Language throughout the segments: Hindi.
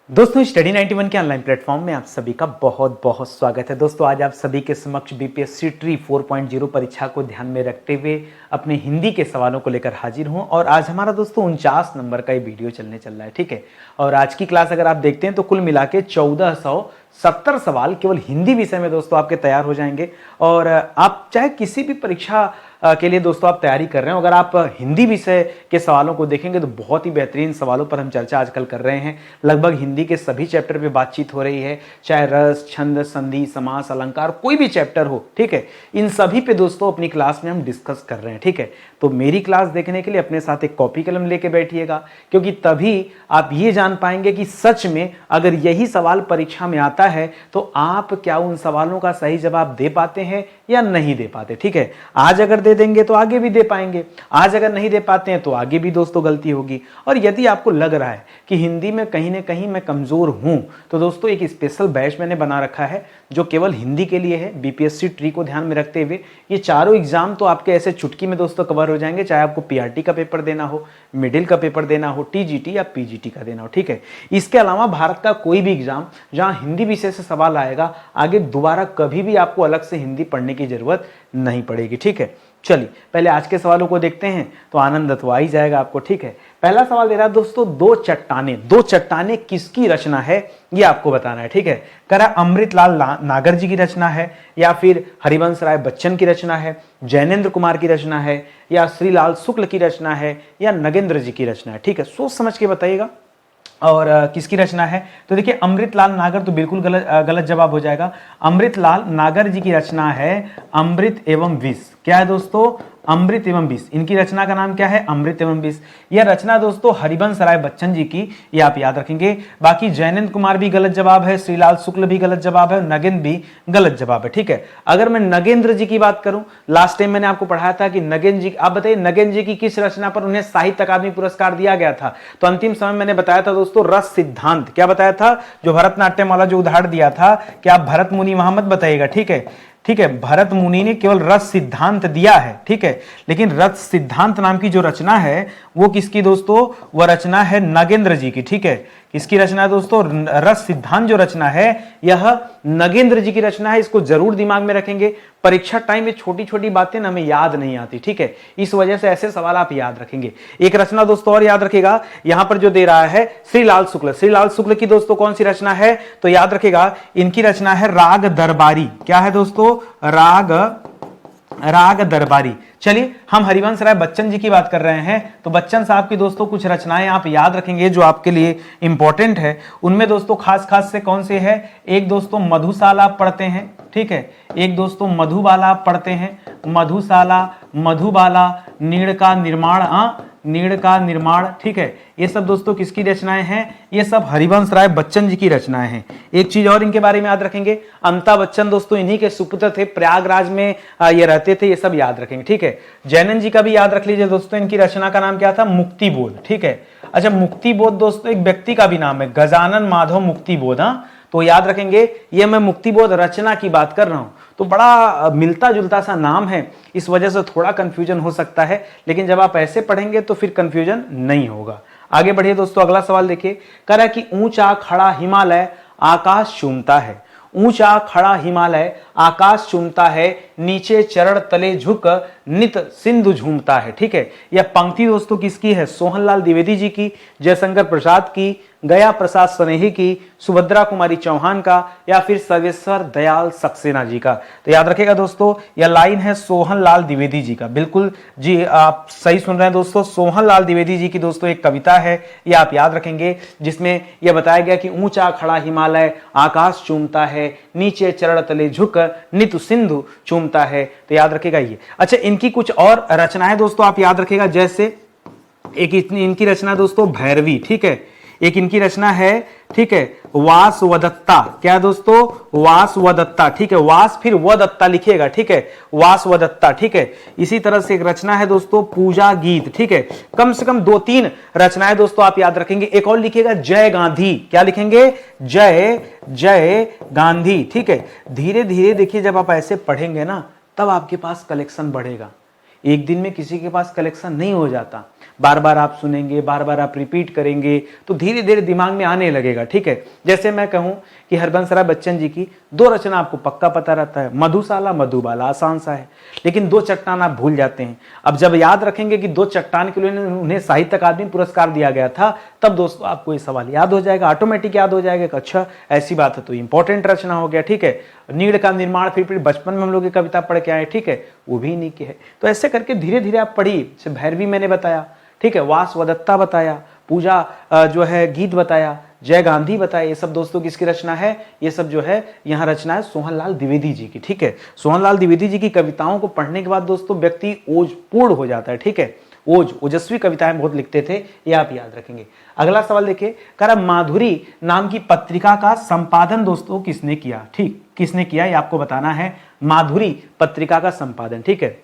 दोस्तों स्टडी 91 के ऑनलाइन प्लेटफॉर्म में आप सभी का बहुत बहुत स्वागत है। दोस्तों आज आप सभी के समक्ष बीपीएससी ट्री 4.0 परीक्षा को ध्यान में रखते हुए अपने हिंदी के सवालों को लेकर हाजिर हूं और आज हमारा दोस्तों 49 नंबर का ये वीडियो चलने चल रहा है। ठीक है, और आज की क्लास अगर आप देखते हैं तो कुल मिला के 1470 सवाल केवल हिंदी विषय में दोस्तों आपके तैयार हो जाएंगे। और आप चाहे किसी भी परीक्षा के लिए दोस्तों आप तैयारी कर रहे हो, अगर आप हिंदी विषय के सवालों को देखेंगे तो बहुत ही बेहतरीन सवालों पर हम चर्चा आजकल कर रहे हैं। लगभग हिंदी के सभी चैप्टर पे बातचीत हो रही है, चाहे रस, छंद, संधि, समास, अलंकार, कोई भी चैप्टर हो। ठीक है, इन सभी पे दोस्तों अपनी क्लास में हम डिस्कस कर रहे हैं। ठीक है, तो मेरी क्लास देखने के लिए अपने साथ एक कॉपी कलम लेके बैठिएगा, क्योंकि तभी आप ये जान पाएंगे कि सच में अगर यही सवाल परीक्षा में आता है तो आप क्या उन सवालों का सही जवाब दे पाते हैं या नहीं दे पाते। ठीक है, आज अगर दे देंगे तो आगे भी दे पाएंगे, आज अगर नहीं दे पाते हैं तो आगे भी दोस्तों गलती होगी। और यदि आपको लग रहा है कि हिंदी में कहीं ना कहीं मैं कमजोर हूं तो दोस्तों एक स्पेशल बैच मैंने बना रखा है जो केवल हिंदी के लिए है। बीपीएससी ट्री को ध्यान में रखते हुए ये चारों एग्जाम तो आपके ऐसे चुटकी में दोस्तों कवर हो जाएंगे, चाहे आपको पीआरटी का पेपर देना हो, मिडिल का पेपर देना हो, टीजीटी या पीजीटी का देना हो। ठीक है, इसके अलावा भारत का कोई भी एग्जाम जहां हिंदी विषय से सवाल आएगा, आगे दोबारा कभी भी आपको अलग से हिंदी पढ़ने की जरूरत नहीं पड़ेगी। ठीक है, चलिए पहले आज के सवालों को देखते हैं तो आनंद तो आ ही जाएगा आपको। ठीक है, पहला सवाल दे रहा है दोस्तों, दो चट्टानें किसकी रचना है ये आपको बताना है। ठीक है, कह रहा अमृतलाल नागर जी की रचना है या फिर हरिवंश राय बच्चन की रचना है, जैनेन्द्र कुमार की रचना है या श्रीलाल शुक्ल की रचना है या नगेंद्र जी की रचना है। ठीक है, सोच समझ के बताइएगा और किसकी रचना है। तो देखिए अमृतलाल नागर तो बिल्कुल गलत जवाब हो जाएगा। अमृतलाल नागर जी की रचना है अमृत एवं विष। क्या है दोस्तों? अमृत एवं विष। इनकी रचना का नाम क्या है? अमृत एवं विष। यह रचना दोस्तों हरिवंश राय बच्चन जी की, ये आप याद रखेंगे। बाकी जैनेन्द्र कुमार भी गलत जवाब है, श्रीलाल शुक्ल भी गलत जवाब है, नगेंद्र भी गलत जवाब है। ठीक है, अगर मैं नगेंद्र जी की बात करूं, लास्ट टाइम मैंने आपको पढ़ाया था कि नगेंद्र जी, आप बताइए नगेंद्र जी की किस रचना पर उन्हें साहित्य अकादमी पुरस्कार दिया गया था? तो अंतिम समय मैंने बताया था दोस्तों रस सिद्धांत। क्या बताया था? जो भरतनाट्यम वाला जो उदाहरण दिया था कि आप भरत मुनि वहां मत बताइएगा। ठीक है, ठीक है, भरत मुनि ने केवल रस सिद्धांत दिया है। ठीक है, लेकिन रस सिद्धांत नाम की जो रचना है वो किसकी दोस्तों? वह रचना है नगेंद्र जी की। ठीक है, किसकी रचना है दोस्तों? रस सिद्धांत जो रचना है यह नगेंद्र जी की रचना है। इसको जरूर दिमाग में रखेंगे, परीक्षा टाइम में छोटी छोटी बातें ना हमें याद नहीं आती। ठीक है, इस वजह से ऐसे सवाल आप याद रखेंगे। एक रचना दोस्तों और याद रखेगा, यहां पर जो दे रहा है श्रीलाल शुक्ल, श्रीलाल शुक्ल की दोस्तों कौन सी रचना है? तो याद रखेगा इनकी रचना है राग दरबारी। क्या है दोस्तों? राग दरबारी। चलिए हम हरिवंश राय बच्चन जी की बात कर रहे हैं तो बच्चन साहब की दोस्तों कुछ रचनाएं आप याद रखेंगे जो आपके लिए इंपॉर्टेंट है। उनमें दोस्तों खास से कौन से है? एक दोस्तों मधुशाला आप पढ़ते हैं। ठीक है, एक दोस्तों मधुबाला आप पढ़ते हैं, मधुशाला, मधुबाला, नीड़ का निर्माण। ठीक है, ये सब दोस्तों किसकी रचनाएं हैं? ये सब हरिवंश राय बच्चन जी की रचनाएं हैं। एक चीज और इनके बारे में याद रखेंगे, अमिताभ बच्चन दोस्तों इन्हीं के सुपुत्र थे, प्रयागराज में ये रहते थे, ये सब याद रखेंगे। ठीक है, जैनन जी का भी याद रख लीजिए दोस्तों, इनकी रचना का नाम क्या था? मुक्तिबोध। ठीक है, अच्छा मुक्तिबोध दोस्तों एक व्यक्ति का भी नाम है, गजानन माधव मुक्तिबोध। हाँ, तो याद रखेंगे ये मैं मुक्तिबोध रचना की बात कर रहा हूं, तो बड़ा मिलता जुलता सा नाम है, इस वजह से थोड़ा कंफ्यूजन हो सकता है, लेकिन जब आप ऐसे पढ़ेंगे तो फिर कंफ्यूजन नहीं होगा। आगे बढ़िए दोस्तों, अगला सवाल देखिए, कह रहा है कि ऊंचा खड़ा हिमालय आकाश चूमता है। ऊंचा खड़ा हिमालय आकाश चूमता है, नीचे चरण तले झुक नित सिंधु झूमता है। ठीक है, यह पंक्ति दोस्तों किसकी है? सोहनलाल द्विवेदी जी की, जयशंकर प्रसाद की, गया प्रसाद स्नेही की, सुभद्रा कुमारी चौहान का या फिर सर्वेश्वर दयाल सक्सेना जी का? तो याद रखेगा दोस्तों यह लाइन है सोहनलाल द्विवेदी जी का। बिल्कुल जी, आप सही सुन रहे हैं दोस्तों, सोहनलाल द्विवेदी जी की दोस्तों एक कविता है, यह आप याद रखेंगे, जिसमें यह बताया गया कि ऊंचा खड़ा हिमालय आकाश चूमता है, नीचे चरण तले झुक नित सिंधु चूमता है। तो याद रखेगा ये। अच्छा, इनकी कुछ और रचनाएं दोस्तों आप याद रखेगा, जैसे एक इनकी रचना दोस्तों भैरवी। ठीक है, एक इनकी रचना है, ठीक है, वासवदत्ता। क्या दोस्तों? वासवदत्ता। ठीक है, वास फिर वदत्ता लिखिएगा। ठीक है, वासवदत्ता। ठीक है, इसी तरह से एक रचना है दोस्तों पूजा गीत। ठीक है, कम से कम 2-3 रचनाएं दोस्तों आप याद रखेंगे। एक और लिखिएगा जय गांधी। क्या लिखेंगे? जय गांधी। ठीक है, धीरे धीरे देखिए जब आप ऐसे पढ़ेंगे ना तब आपके पास कलेक्शन बढ़ेगा। एक दिन में किसी के पास कलेक्शन नहीं हो जाता। बार बार आप सुनेंगे, बार बार आप रिपीट करेंगे तो धीरे धीरे दिमाग में आने लगेगा। ठीक है, जैसे मैं कहूं कि हरबंस राय बच्चन जी की 2 रचना आपको पक्का पता रहता है, मधुशाला मधुबाला, आसान सा है, लेकिन 2 चट्टान आप भूल जाते हैं। अब जब याद रखेंगे कि 2 चट्टान के लिए उन्हें साहित्य अकादमी पुरस्कार दिया गया था, तब दोस्तों आपको ये सवाल याद हो जाएगा, ऑटोमेटिक याद हो जाएगा कि अच्छा ऐसी बात है, तो इंपॉर्टेंट रचना हो गया। ठीक है, नीड़ का निर्माण फिर बचपन में हम लोग ये कविता पढ़ के आए, ठीक है, वो भी इन्हीं की है। तो ऐसे करके धीरे धीरे आप पढ़िए। भैरवी मैंने बताया, ठीक है, वासवदत्ता बताया, पूजा जो है गीत बताया, जय गांधी बताया, ये सब दोस्तों किसकी रचना है? ये सब जो है यहाँ रचना है सोहनलाल द्विवेदी जी की। ठीक है, सोहनलाल द्विवेदी जी की कविताओं को पढ़ने के बाद दोस्तों व्यक्ति ओजपूर्ण हो जाता है। ठीक है, ओजस्वी कविताएं बहुत लिखते थे, ये आप याद रखेंगे। अगला सवाल देखिए, कह रहा माधुरी नाम की पत्रिका का संपादन दोस्तों किसने किया? ठीक, किसने किया ये आपको बताना है। माधुरी पत्रिका का संपादन, ठीक है,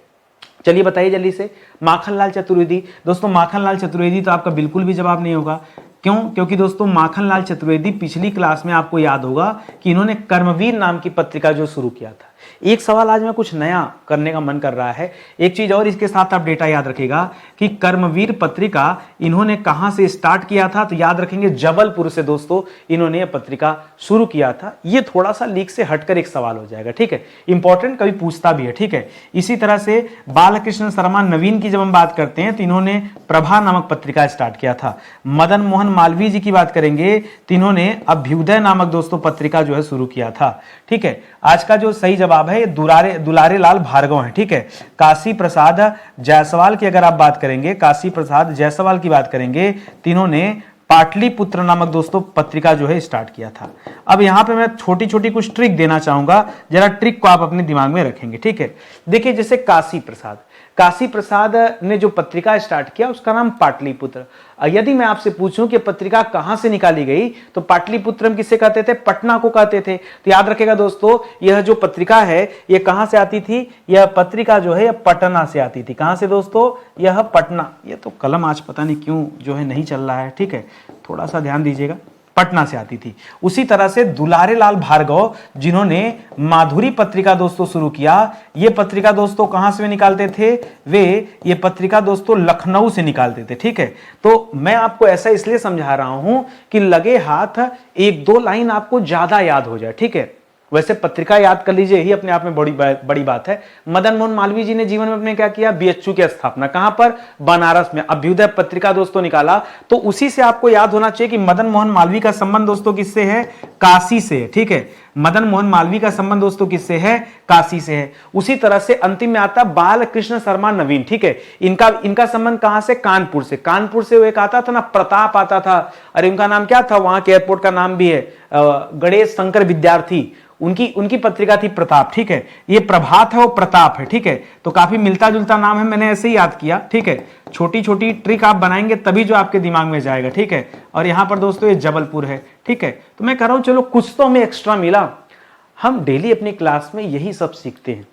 चलिए बताइए जल्दी से। माखनलाल चतुर्वेदी। दोस्तों माखनलाल चतुर्वेदी तो आपका बिल्कुल भी जवाब नहीं होगा। क्यों? क्योंकि दोस्तों माखनलाल चतुर्वेदी पिछली क्लास में आपको याद होगा कि इन्होंने कर्मवीर नाम की पत्रिका जो शुरू किया था। एक सवाल आज मैं कुछ नया करने का मन कर रहा है, एक चीज और इसके साथ आप डेटा याद रखिएगा कि कर्मवीर पत्रिका इन्होंने कहां से स्टार्ट किया था, तो याद रखेंगे जबलपुर से दोस्तों इन्होंने यह पत्रिका शुरू किया था। ये थोड़ा सा लीक से हटकर एक सवाल हो जाएगा, ठीक है, इंपॉर्टेंट, कभी पूछता भी है। ठीक है, इसी तरह से बालकृष्ण शर्मा नवीन की जब हम बात करते हैं तो इन्होंने प्रभा नामक पत्रिका स्टार्ट किया था। मदन मोहन मालवीय जी की बात करेंगे तो इन्होंने अभ्युदय नामक दोस्तों पत्रिका जो है शुरू किया था। ठीक है, आज का जो सही जवाब है दुलारे लाल भार्गव है। ठीक है, काशी प्रसाद जायसवाल की अगर आप बात करेंगे, काशी प्रसाद जायसवाल की बात करेंगे, तीनों ने पाटलिपुत्र नामक दोस्तों पत्रिका जो है स्टार्ट किया था। अब यहां पे मैं छोटी छोटी कुछ ट्रिक देना चाहूंगा, जरा ट्रिक को आप अपने दिमाग में रखेंगे। ठीक है, देखिए जैसे काशी प्रसाद ने जो पत्रिका स्टार्ट किया उसका नाम पाटलिपुत्र। यदि मैं आपसे पूछूं कि पत्रिका कहां से निकाली गई तो पाटलिपुत्रम किसे कहते थे? पटना को कहते थे। तो याद रखेगा दोस्तों, यह जो पत्रिका है यह कहां से आती थी? यह पत्रिका जो है यह पटना से आती थी। कहां से दोस्तों? यह पटना। यह तो कलम आज पता नहीं क्यों जो है नहीं चल रहा है, ठीक है, थोड़ा सा ध्यान दीजिएगा, पटना से आती थी। उसी तरह से दुलारे लाल भार्गव जिन्होंने माधुरी पत्रिका दोस्तों शुरू किया, ये पत्रिका दोस्तों कहां से निकालते थे? वे ये पत्रिका दोस्तों लखनऊ से निकालते थे। ठीक है, तो मैं आपको ऐसा इसलिए समझा रहा हूं कि लगे हाथ 1-2 लाइन आपको ज्यादा याद हो जाए। ठीक है, वैसे पत्रिका याद कर लीजिए, यही अपने आप में बड़ी बात है। मदन मोहन मालवीय जी ने जीवन में अपने क्या किया? बीएचयू की स्थापना कहां पर? बनारस में। अभ्युदय पत्रिका दोस्तों निकाला, तो उसी से आपको याद होना चाहिए कि मदन मोहन मालवीय का संबंध दोस्तों किससे है? काशी से। ठीक है, मदन मोहन मालवीय का संबंध दोस्तों किससे है? काशी से है। उसी तरह से अंतिम में आता बालकृष्ण शर्मा नवीन। ठीक है, इनका संबंध कहां से? कानपुर से। कानपुर से वो एक आता था ना, प्रताप आता था, अरे उनका नाम क्या था? वहां के एयरपोर्ट का नाम भी है गणेश शंकर विद्यार्थी, उनकी पत्रिका थी प्रताप। ठीक है, ये प्रभात है, वो प्रताप है। ठीक है, तो काफी मिलता जुलता नाम है, मैंने ऐसे ही याद किया। ठीक है, छोटी छोटी ट्रिक आप बनाएंगे तभी जो आपके दिमाग में जाएगा। ठीक है, और यहां पर दोस्तों ये जबलपुर है। ठीक है, तो मैं कह रहा हूं चलो कुछ तो हमें एक्स्ट्रा मिला। हम डेली अपनी क्लास में यही सब सीखते हैं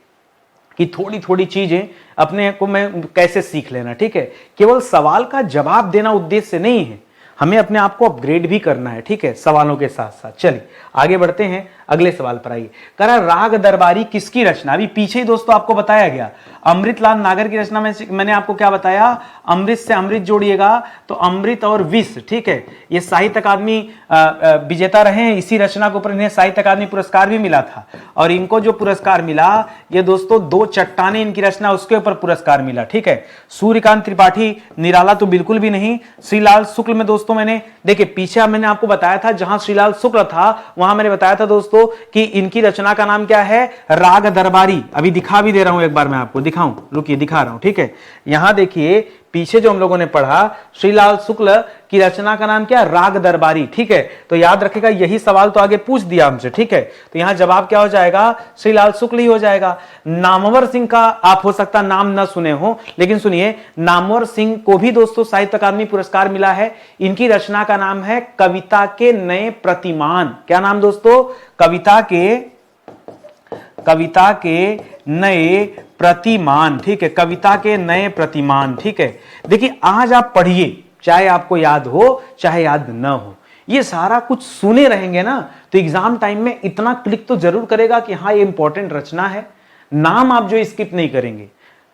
कि थोड़ी थोड़ी चीजें अपने को में कैसे सीख लेना। ठीक है, केवल सवाल का जवाब देना उद्देश्य नहीं है, हमें अपने आप को अपग्रेड भी करना है। ठीक है, सवालों के साथ साथ। चलिए आगे बढ़ते हैं, अगले सवाल पर आइए। कह रहा राग दरबारी किसकी रचना? अभी पीछे ही दोस्तों आपको बताया गया, अमृतलाल नागर की रचना में। मैंने आपको क्या बताया? अमृत से अमृत जोड़िएगा तो अमृत और विष। ठीक है, ये साहित्य अकादमी विजेता रहे हैं, इसी रचना के ऊपर इन्हें साहित्य अकादमी पुरस्कार भी मिला था। और इनको जो पुरस्कार मिला, ये दोस्तों 2 चट्टानें इनकी रचना, उसके ऊपर पुरस्कार मिला। ठीक है, सूर्यकांत त्रिपाठी निराला तो बिल्कुल भी नहीं। श्रीलाल शुक्ल में दोस्तों मैंने देखिए पीछे मैंने आपको बताया था, जहां श्रीलाल शुक्ल था वहां मैंने बताया था दोस्तों कि इनकी रचना का नाम क्या है? राग दरबारी। अभी दिखा भी दे रहा हूं, एक बार मैं आपको दिखाऊं, रुकिए दिखा रहा हूं। ठीक है, यहां देखिए पीछे जो हम लोगों ने पढ़ा, श्रीलाल शुक्ल की रचना का नाम क्या? राग दरबारी। ठीक है, तो याद रखेगा यही सवाल तो आगे पूछ दिया हमसे। ठीक है, तो यहां जवाब क्या हो जाएगा? श्रीलाल शुक्ल ही हो जाएगा। नामवर सिंह का आप हो सकता नाम न सुने हो, लेकिन सुनिए, नामवर सिंह को भी दोस्तों साहित्य अकादमी पुरस्कार मिला है। इनकी रचना का नाम है कविता के नए प्रतिमान। क्या नाम दोस्तों? कविता के नए प्रतिमान। ठीक है, कविता के नए प्रतिमान। ठीक है, देखिए आज आप पढ़िए, चाहे आपको याद हो चाहे याद न हो, ये सारा कुछ सुने रहेंगे ना, तो एग्जाम टाइम में इतना क्लिक तो जरूर करेगा कि हाँ ये इंपॉर्टेंट रचना है। नाम आप जो स्किप नहीं करेंगे,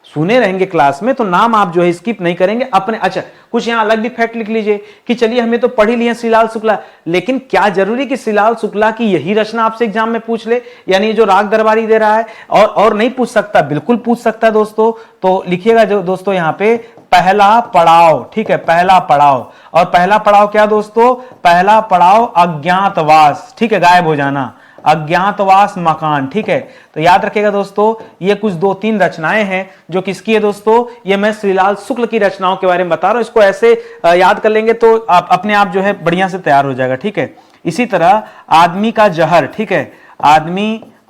सुने रहेंगे क्लास में तो नाम आप जो है स्किप नहीं करेंगे अपने। अच्छा, कुछ यहां अलग भी फैक्ट लिख लीजिए कि चलिए हमें तो पढ़ ही लिए श्रीलाल शुक्ला, लेकिन क्या जरूरी कि श्रीलाल शुक्ला की यही रचना आपसे एग्जाम में पूछ ले? यानी जो राग दरबारी दे रहा है और नहीं पूछ सकता? बिल्कुल पूछ सकता है दोस्तों। तो लिखिएगा जो दोस्तों यहां पे पहला पड़ाव, ठीक है, पहला पड़ाव। और पहला पड़ाव क्या दोस्तों? पहला पड़ाव अज्ञातवास, ठीक है, गायब हो जाना, अज्ञातवास मकान, ठीक है। तो याद रखिएगा दोस्तों, ये कुछ 2-3 रचनाएं हैं जो किसकी है दोस्तों? ये मैं श्रीलाल शुक्ल की रचनाओं के बारे में बता रहा हूं। इसको ऐसे याद कर लेंगे तो आप अपने आप जो है बढ़िया से तैयार हो जाएगा, ठीक है। इसी तरह आदमी का जहर, ठीक है,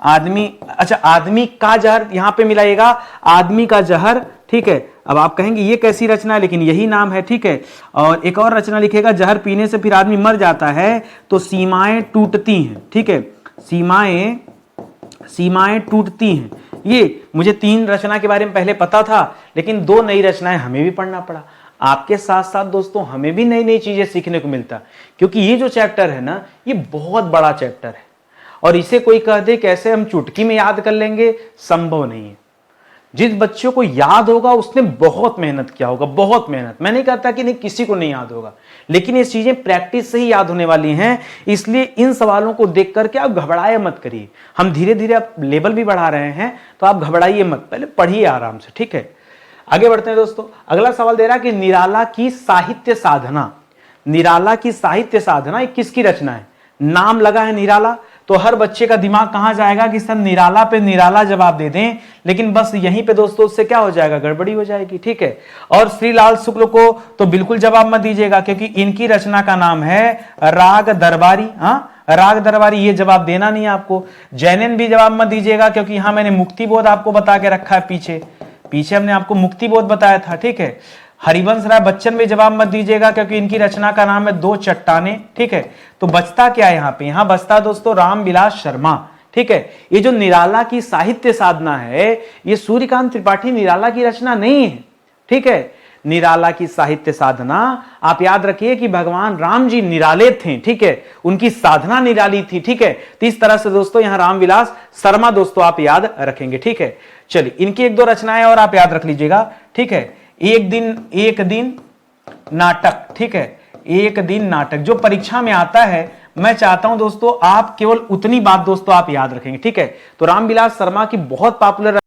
अच्छा आदमी का जहर यहां पे मिलाइएगा, आदमी का जहर, ठीक है। अब आप कहेंगे ये कैसी रचना है, लेकिन यही नाम है, ठीक है। और एक और रचना लिखेगा, जहर पीने से फिर आदमी मर जाता है तो सीमाएं टूटती हैं, ठीक है, सीमाएं टूटती हैं। ये मुझे 3 रचना के बारे में पहले पता था, लेकिन 2 नई रचनाएं हमें भी पढ़ना पड़ा। आपके साथ साथ दोस्तों हमें भी नई नई चीजें सीखने को मिलता, क्योंकि ये जो चैप्टर है ना, ये बहुत बड़ा चैप्टर है और इसे कोई कह दे कैसे हम चुटकी में याद कर लेंगे, संभव नहीं है। जिस बच्चों को याद होगा उसने बहुत मेहनत किया होगा, बहुत मेहनत। मैं नहीं कहता कि नहीं किसी को नहीं याद होगा, लेकिन ये चीजें प्रैक्टिस से ही याद होने वाली हैं। इसलिए इन सवालों को देख करके आप घबराए मत करिए। हम धीरे धीरे आप लेवल भी बढ़ा रहे हैं, तो आप घबराइए मत, पहले पढ़िए आराम से, ठीक है। आगे बढ़ते हैं दोस्तों। अगला सवाल दे रहा है कि निराला की साहित्य साधना, निराला की साहित्य साधना ये किसकी रचना है? नाम लगा है निराला, तो हर बच्चे का दिमाग कहां जाएगा कि सर निराला पे निराला जवाब दे दें, लेकिन बस यहीं पे दोस्तों उससे क्या हो जाएगा, गड़बड़ी हो जाएगी, ठीक है। और श्रीलाल शुक्ल को तो बिल्कुल जवाब मत दीजिएगा, क्योंकि इनकी रचना का नाम है राग दरबारी। राग दरबारी, ये जवाब देना नहीं है आपको। जैनन भी जवाब मत दीजिएगा, क्योंकि यहां मैंने मुक्तिबोध आपको बता के रखा है, पीछे हमने आपको मुक्तिबोध बताया था, ठीक है। हरिवंश राय बच्चन में जवाब मत दीजिएगा, क्योंकि इनकी रचना का नाम है दो चट्टाने, ठीक है। तो बचता क्या है यहाँ पे? यहाँ बचता दोस्तों रामविलास शर्मा, ठीक है। ये जो निराला की साहित्य साधना है, ये सूर्यकांत त्रिपाठी निराला की रचना नहीं है, ठीक है। निराला की साहित्य साधना, आप याद रखिए कि भगवान राम जी निराले थे, ठीक है, उनकी साधना निराली थी, ठीक है। तो इस तरह से दोस्तों यहां रामविलास शर्मा दोस्तों आप याद रखेंगे, ठीक है। चलिए इनकी 1-2 रचनाएं और आप याद रख लीजिएगा, ठीक है। एक दिन नाटक, ठीक है, एक दिन नाटक जो परीक्षा में आता है, मैं चाहता हूं दोस्तों आप केवल उतनी बात दोस्तों आप याद रखेंगे, ठीक है। तो रामविलास शर्मा की बहुत पॉपुलर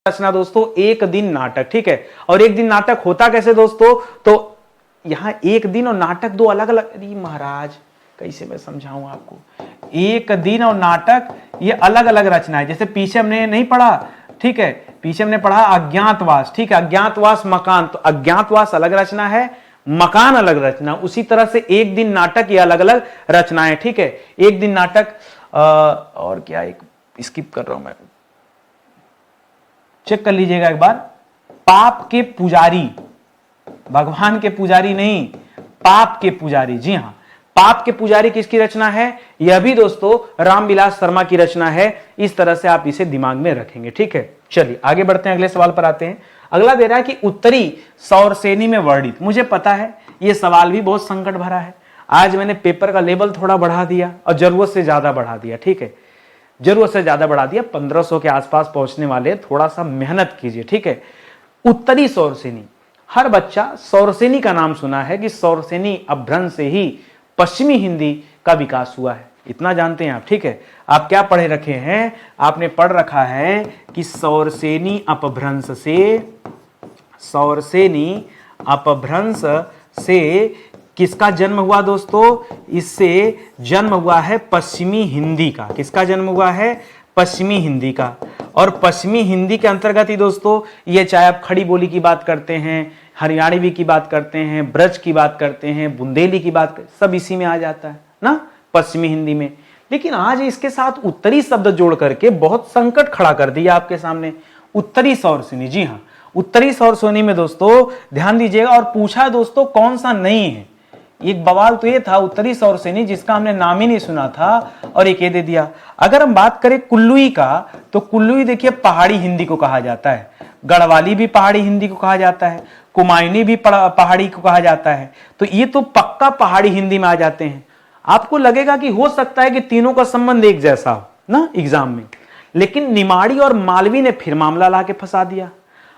रचना दोस्तों एक दिन नाटक, ठीक है। और एक दिन नाटक होता कैसे दोस्तों? तो यहां एक दिन और नाटक दो अलग अलग, अरे महाराज कैसे मैं समझाऊं आपको, एक दिन और नाटक ये अलग अलग रचना है। जैसे पीछे हमने नहीं पढ़ा, ठीक है, पीछे हमने पढ़ा अज्ञातवास, ठीक है, अज्ञातवास मकान, तो अज्ञातवास अलग रचना है, मकान अलग रचना। उसी तरह से एक दिन नाटक ये अलग अलग रचनाएं, ठीक है। एक दिन नाटक और क्या, एक स्किप कर रहा हूं मैं, चेक कर लीजिएगा एक बार। पाप के पुजारी, भगवान के पुजारी नहीं, पाप के पुजारी, जी हां, पाप के पुजारी किसकी रचना है? यह भी दोस्तों रामविलास शर्मा की रचना है। इस तरह से आप इसे दिमाग में रखेंगे, ठीक है। चलिए आगे बढ़ते हैं, अगले सवाल पर आते हैं। अगला दे रहा है कि उत्तरी सौर श्रेणी में वर्णित। मुझे पता है यह सवाल भी बहुत संकट भरा है। आज मैंने पेपर का लेवल थोड़ा बढ़ा दिया और जरूरत से ज्यादा बढ़ा दिया, ठीक है, जरूरत से ज्यादा बढ़ा दिया। 1500 के आसपास पहुंचने वाले, थोड़ा सा मेहनत कीजिए, ठीक है। उत्तरी सौर श्रेणी, हर बच्चा सौर श्रेणी का नाम सुना है कि सौर श्रेणी अपभ्रंश से ही पश्चिमी हिंदी का विकास हुआ है, इतना जानते हैं आप, ठीक है। आप क्या पढ़े रखे हैं? आपने पढ़ रखा है कि सौर श्रेणी अपभ्रंश से, सौर श्रेणी अपभ्रंश से किसका जन्म हुआ दोस्तों? इससे जन्म हुआ है पश्चिमी हिंदी का। किसका जन्म हुआ है? पश्चिमी हिंदी का। और पश्चिमी हिंदी के अंतर्गत ही दोस्तों ये, चाहे आप खड़ी बोली की बात करते हैं, हरियाणवी की बात करते हैं, ब्रज की बात करते हैं, बुंदेली की बात करते, सब इसी में आ जाता है ना, पश्चिमी हिंदी में। लेकिन आज इसके साथ उत्तरी शब्द जोड़ करके बहुत संकट खड़ा कर दिया आपके सामने। उत्तरी सौर श्रेणी, जी हाँ, उत्तरी सौर श्रेणी में दोस्तों ध्यान दीजिएगा। और पूछा दोस्तों कौन सा नहीं है, एक बवाल तो ये था उत्तरी सौर श्रेणी जिसका हमने नाम ही नहीं सुना था, और एक ये दे दिया। अगर हम बात करें कुल्लुई का, तो कुल्लुई देखिए पहाड़ी हिंदी को कहा जाता है, गढ़वाली भी पहाड़ी हिंदी को कहा जाता है, कुमायूनी भी पहाड़ी को कहा जाता है। तो ये तो पक्का पहाड़ी हिंदी में आ जाते हैं। आपको लगेगा कि हो सकता है कि तीनों का संबंध एक जैसा हो ना एग्जाम में, लेकिन निमाड़ी और मालवी ने फिर मामला ला के फंसा दिया।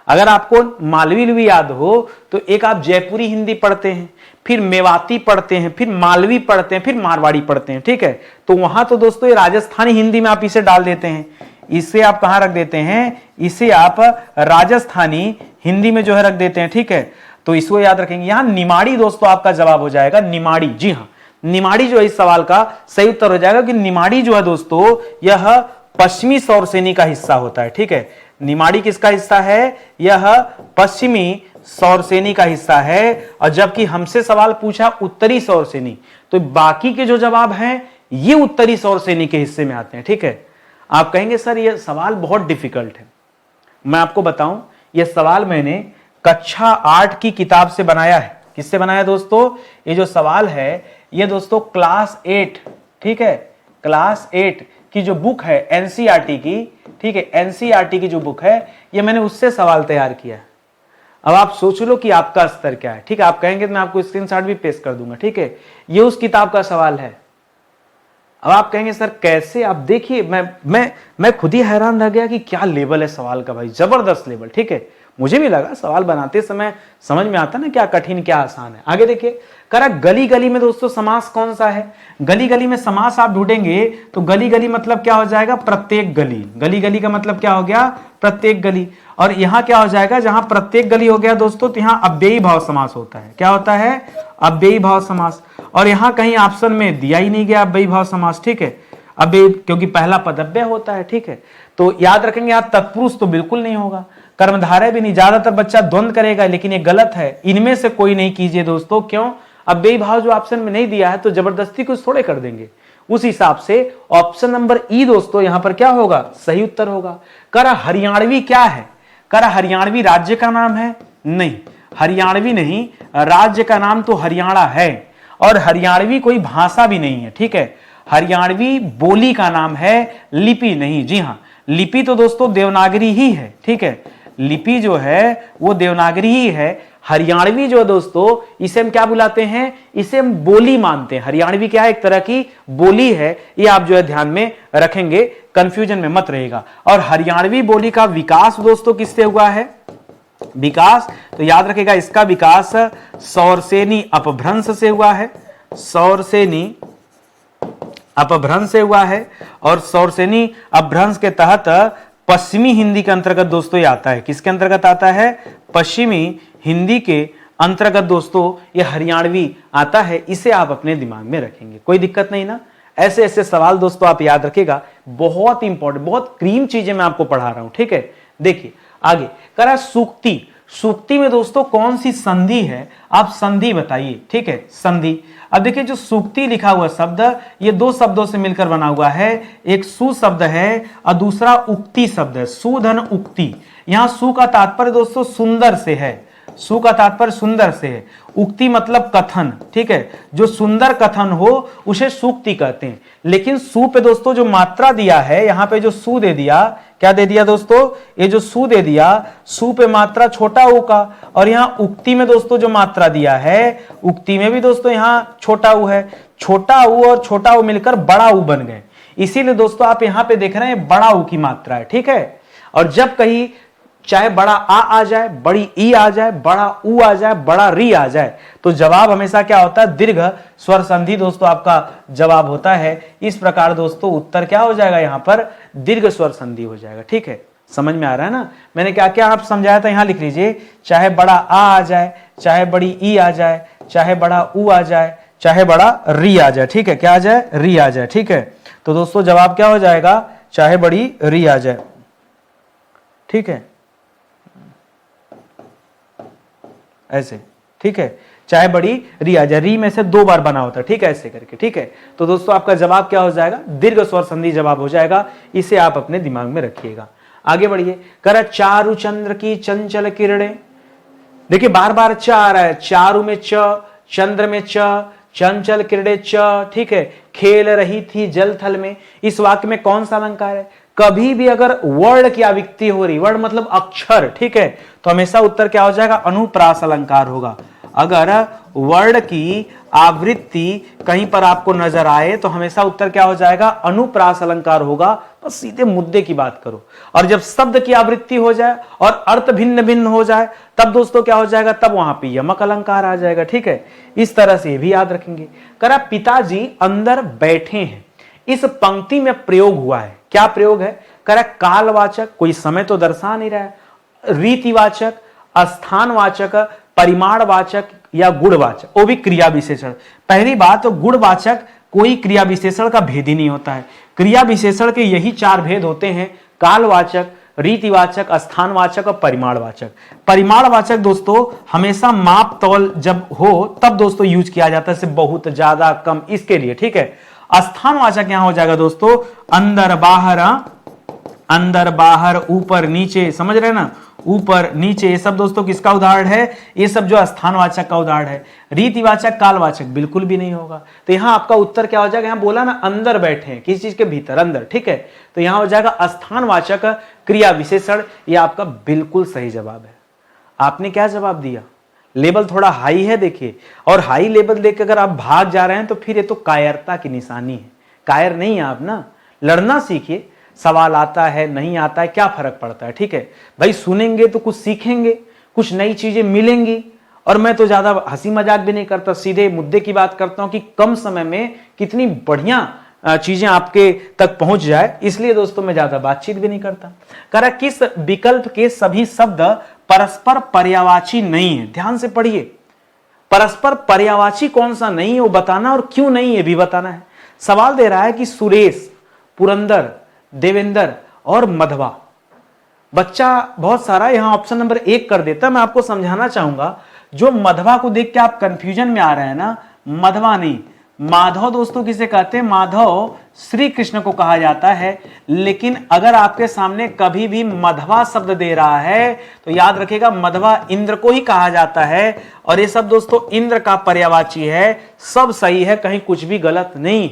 अगर आपको मालवी लवी याद हो तो एक आप जयपुरी हिंदी पढ़ते हैं, फिर मेवाती पढ़ते हैं, फिर मालवी पढ़ते हैं, फिर मारवाड़ी पढ़ते हैं, ठीक है। तो वहां तो दोस्तों ये राजस्थानी हिंदी में आप इसे डाल देते हैं, इसे आप कहां रख देते हैं, इसे आप राजस्थानी हिंदी में जो है रख देते हैं, ठीक है। तो इसको याद रखेंगे। यहां निमाड़ी दोस्तों आपका जवाब हो जाएगा, निमाड़ी। जी हां, निमाड़ी जो है इस सवाल का सही उत्तर हो जाएगा कि निमाड़ी जो है दोस्तों यह पश्चिमी सौरसेनी का हिस्सा होता है, ठीक है। निमाड़ी किसका हिस्सा है, यह पश्चिमी सौरसेनी का हिस्सा है। और जबकि हमसे सवाल पूछा उत्तरी सौरसेनी, तो बाकी के जो जवाब हैं ये उत्तरी सौरसेनी के हिस्से में आते हैं, ठीक है। आप कहेंगे सर ये सवाल बहुत डिफिकल्ट है। मैं आपको बताऊं, यह सवाल मैंने कक्षा 8 की किताब से बनाया है। किससे बनाया दोस्तों, ये जो सवाल है ये दोस्तों क्लास 8, ठीक है, क्लास 8 की जो बुक है एनसीईआरटी की, ठीक है, एनसीईआरटी की जो बुक है ये मैंने उससे सवाल तैयार किया है। अब आप सोच लो कि आपका स्तर क्या है, ठीक है। आप कहेंगे तो मैं आपको स्क्रीनशॉट भी पेश कर दूंगा, ठीक है। ये उस किताब का सवाल है। अब आप कहेंगे सर कैसे, आप देखिए मैं खुद ही हैरान रह गया कि क्या लेवल है सवाल का भाई, जबरदस्त लेवल, ठीक है। मुझे भी लगा सवाल बनाते समय समझ में आता ना क्या कठिन क्या आसान है। आगे देखिए, करा गली गली में दोस्तों समास कौन सा है। गली गली में समास आप ढूंढेंगे तो गली गली मतलब क्या हो जाएगा, प्रत्येक गली। गली गली का मतलब क्या हो गया, प्रत्येक गली। और यहां क्या हो जाएगा, जहां प्रत्येक गली हो गया दोस्तों तो यहां अव्ययी भाव समास होता है। क्या होता है, अव्ययी भाव समास। और यहां कहीं ऑप्शन में दिया ही नहीं गया अव्ययी भाव समास, ठीक है। अव्ययी क्योंकि पहला पद अव्यय होता है, ठीक है। तो याद रखेंगे यहां तत्पुरुष तो बिल्कुल नहीं होगा, कर्मधारय भी नहीं। ज्यादातर बच्चा द्वंद करेगा लेकिन ये गलत है, इनमें से कोई नहीं कीजिए दोस्तों। क्यों, अव्ययी भाव जो ऑप्शन में नहीं दिया है तो जबरदस्ती कुछ थोड़े कर देंगे। उस हिसाब से ऑप्शन नंबर ई दोस्तों यहां पर क्या होगा, सही उत्तर होगा। करा हरियाणवी क्या है, करा हरियाणवी राज्य का नाम है, नहीं हरियाणवी नहीं, राज्य का नाम तो हरियाणा है। और हरियाणवी कोई भाषा भी नहीं है, ठीक है। हरियाणवी बोली का नाम है, लिपि नहीं। जी हां, लिपि तो दोस्तों देवनागरी ही है, ठीक है। लिपि जो है वो देवनागरी ही है। हरियाणवी जो है दोस्तों इसे हम क्या बुलाते हैं, इसे हम बोली मानते हैं। हरियाणवी क्या है, एक तरह की बोली है। ये आप जो है ध्यान में रखेंगे, कंफ्यूजन में मत रहेगा। और हरियाणवी बोली का विकास दोस्तों किससे हुआ है, विकास तो याद रखेगा इसका विकास सौरसेनी अपभ्रंश से हुआ है, सौरसेनी अपभ्रंश से हुआ है। और सौरसेनी अपभ्रंश के तहत पश्चिमी हिंदी के अंतर्गत दोस्तों ये आता है। किसके अंतर्गत आता है, पश्चिमी हिंदी के अंतर्गत दोस्तों ये हरियाणवी आता है। इसे आप अपने दिमाग में रखेंगे, कोई दिक्कत नहीं ना। ऐसे ऐसे सवाल दोस्तों आप याद रखिएगा, बहुत इंपॉर्टेंट, बहुत क्रीम चीजें मैं आपको पढ़ा रहा हूं, ठीक है। देखिए आगे करा सूक्ति। सूक्ति में दोस्तों कौन सी संधि है, आप संधि बताइए, ठीक है, संधि। अब देखिए जो सूक्ति लिखा हुआ शब्द ये दो शब्दों से मिलकर बना हुआ है। एक सु शब्द है और दूसरा उक्ति शब्द है, सुधन उक्ति। यहां सु का तात्पर्य दोस्तों सुंदर से है, सु का तात्पर्य सुंदर से है। उक्ति मतलब कथन, ठीक है। जो सुंदर कथन हो उसे सूक्ति कहते हैं। लेकिन सु पे दोस्तों जो मात्रा दिया है, यहां पे जो सु दे दिया, क्या दे दिया दोस्तों, ये जो सु दे दिया, सु पे मात्रा छोटा ऊ का। और यहां उक्ति में दोस्तों जो मात्रा दिया है, उक्ति में भी दोस्तों यहां छोटा ऊ है। छोटा ऊ और छोटा ऊ मिलकर बड़ा ऊ बन गए। इसीलिए दोस्तों आप यहां पे देख रहे हैं बड़ा ऊ की मात्रा है, ठीक है। और जब कहीं चाहे बड़ा आ जाए, बड़ी ई आ जाए, बड़ा ऊ आ जाए, बड़ा री आ जाए, तो जवाब हमेशा क्या होता है, दीर्घ स्वर संधि दोस्तों आपका जवाब होता है। इस प्रकार दोस्तों उत्तर क्या हो जाएगा, यहां पर दीर्घ स्वर संधि हो जाएगा, ठीक है। समझ में आ रहा है ना, मैंने क्या क्या आप समझाया था, यहां लिख लीजिए। चाहे बड़ा आ जाए, चाहे बड़ी ई आ जाए, चाहे बड़ा ऊ आ जाए, चाहे बड़ा री आ जाए, ठीक है। क्या आ जाए, री आ जाए, ठीक है। तो दोस्तों जवाब क्या हो जाएगा, चाहे बड़ी री आ जाए, ठीक है, ऐसे, ठीक है। चाहे बड़ी री आ जाए, री में से दो बार बना होता है, ठीक है, ऐसे करके, ठीक है। तो दोस्तों आपका जवाब क्या हो जाएगा, दीर्घ स्वर संधि जवाब हो जाएगा। इसे आप अपने दिमाग में रखिएगा। आगे बढ़िए, कर चारु चंद्र की चंचल किरणें। देखिए बार बार च आ रहा है, चारु में च, चंद्र में च, चंचल किरणें च, ठीक है। खेल रही थी जल थल में। इस वाक्य में कौन सा अलंकार है, कभी भी अगर वर्ण की आवृत्ति हो रही, वर्ण मतलब अक्षर, ठीक है, तो हमेशा उत्तर क्या हो जाएगा, अनुप्रास अलंकार होगा। अगर वर्ड की आवृत्ति कहीं पर आपको नजर आए तो हमेशा उत्तर क्या हो जाएगा, अनुप्रास अलंकार होगा। बस सीधे मुद्दे की बात करो। और जब शब्द की आवृत्ति हो जाए और अर्थ भिन्न भिन्न हो जाए तब दोस्तों क्या हो जाएगा, तब वहां पे यमक अलंकार आ जाएगा। ठीक है, इस तरह से भी याद रखेंगे। करा पिताजी अंदर बैठे हैं, इस पंक्ति में प्रयोग हुआ है। क्या प्रयोग है, करा कालवाचक, कोई समय तो दर्शा नहीं रहा है, रीतिवाचक, स्थानवाचक, परिमाणवाचक या गुणवाचक, वो भी क्रिया विशेषण। पहली बात तो गुणवाचक कोई क्रिया विशेषण का भेद ही नहीं होता है। क्रिया विशेषण के यही 4 भेद होते हैं, कालवाचक, रीतिवाचक, स्थानवाचक और परिमाणवाचक। परिमाणवाचक दोस्तों हमेशा माप तौल जब हो तब दोस्तों यूज किया जाता है, सिर्फ बहुत ज्यादा कम इसके लिए। ठीक है, स्थानवाचक यहां हो जाएगा दोस्तों अंदर बाहर, ऊपर नीचे, समझ रहे ना, ऊपर नीचे, ये सब दोस्तों किसका उदाहरण है, ये सब जो स्थानवाचक का उदाहरण है। रीतिवाचक कालवाचक बिल्कुल भी नहीं होगा। तो यहां आपका उत्तर क्या हो जाएगा, यहां बोला ना अंदर बैठे हैं, किसी चीज के भीतर, अंदर। ठीक है, तो यहां हो जाएगा स्थानवाचक क्रिया विशेषण। ये आपका बिल्कुल सही जवाब है। आपने क्या जवाब दिया, लेवल थोड़ा हाई है देखिए, और हाई लेवल देख अगर आप भाग जा रहे हैं तो फिर ये तो कायरता की निशानी है। कायर नहीं है आप ना, लड़ना सीखिए। सवाल आता है नहीं आता है क्या फर्क पड़ता है। ठीक है भाई, सुनेंगे तो कुछ सीखेंगे, कुछ नई चीजें मिलेंगी। और मैं तो ज्यादा हंसी मजाक भी नहीं करता, सीधे मुद्दे की बात करता हूं कि कम समय में कितनी बढ़िया चीजें आपके तक पहुंच जाए, इसलिए दोस्तों मैं ज्यादा बातचीत भी नहीं करता। करा किस विकल्प के सभी शब्द परस्पर पर्यायवाची नहीं है, ध्यान से पढ़िए। परस्पर पर्यायवाची कौन सा नहीं है वो बताना, और क्यों नहीं है भी बताना है। सवाल दे रहा है कि सुरेश, पुरंदर, देवेंद्र और मधवा। बच्चा बहुत सारा यहां ऑप्शन नंबर 1 कर देता है। मैं आपको समझाना चाहूंगा, जो मधवा को देख के आप कंफ्यूजन में आ रहे हैं ना, मधवा नहीं, माधव दोस्तों किसे कहते हैं, माधव श्री कृष्ण को कहा जाता है। लेकिन अगर आपके सामने कभी भी मधवा शब्द दे रहा है तो याद रखिएगा मधवा इंद्र को ही कहा जाता है, और ये सब दोस्तों इंद्र का पर्यायवाची है। सब सही है, कहीं कुछ भी गलत नहीं।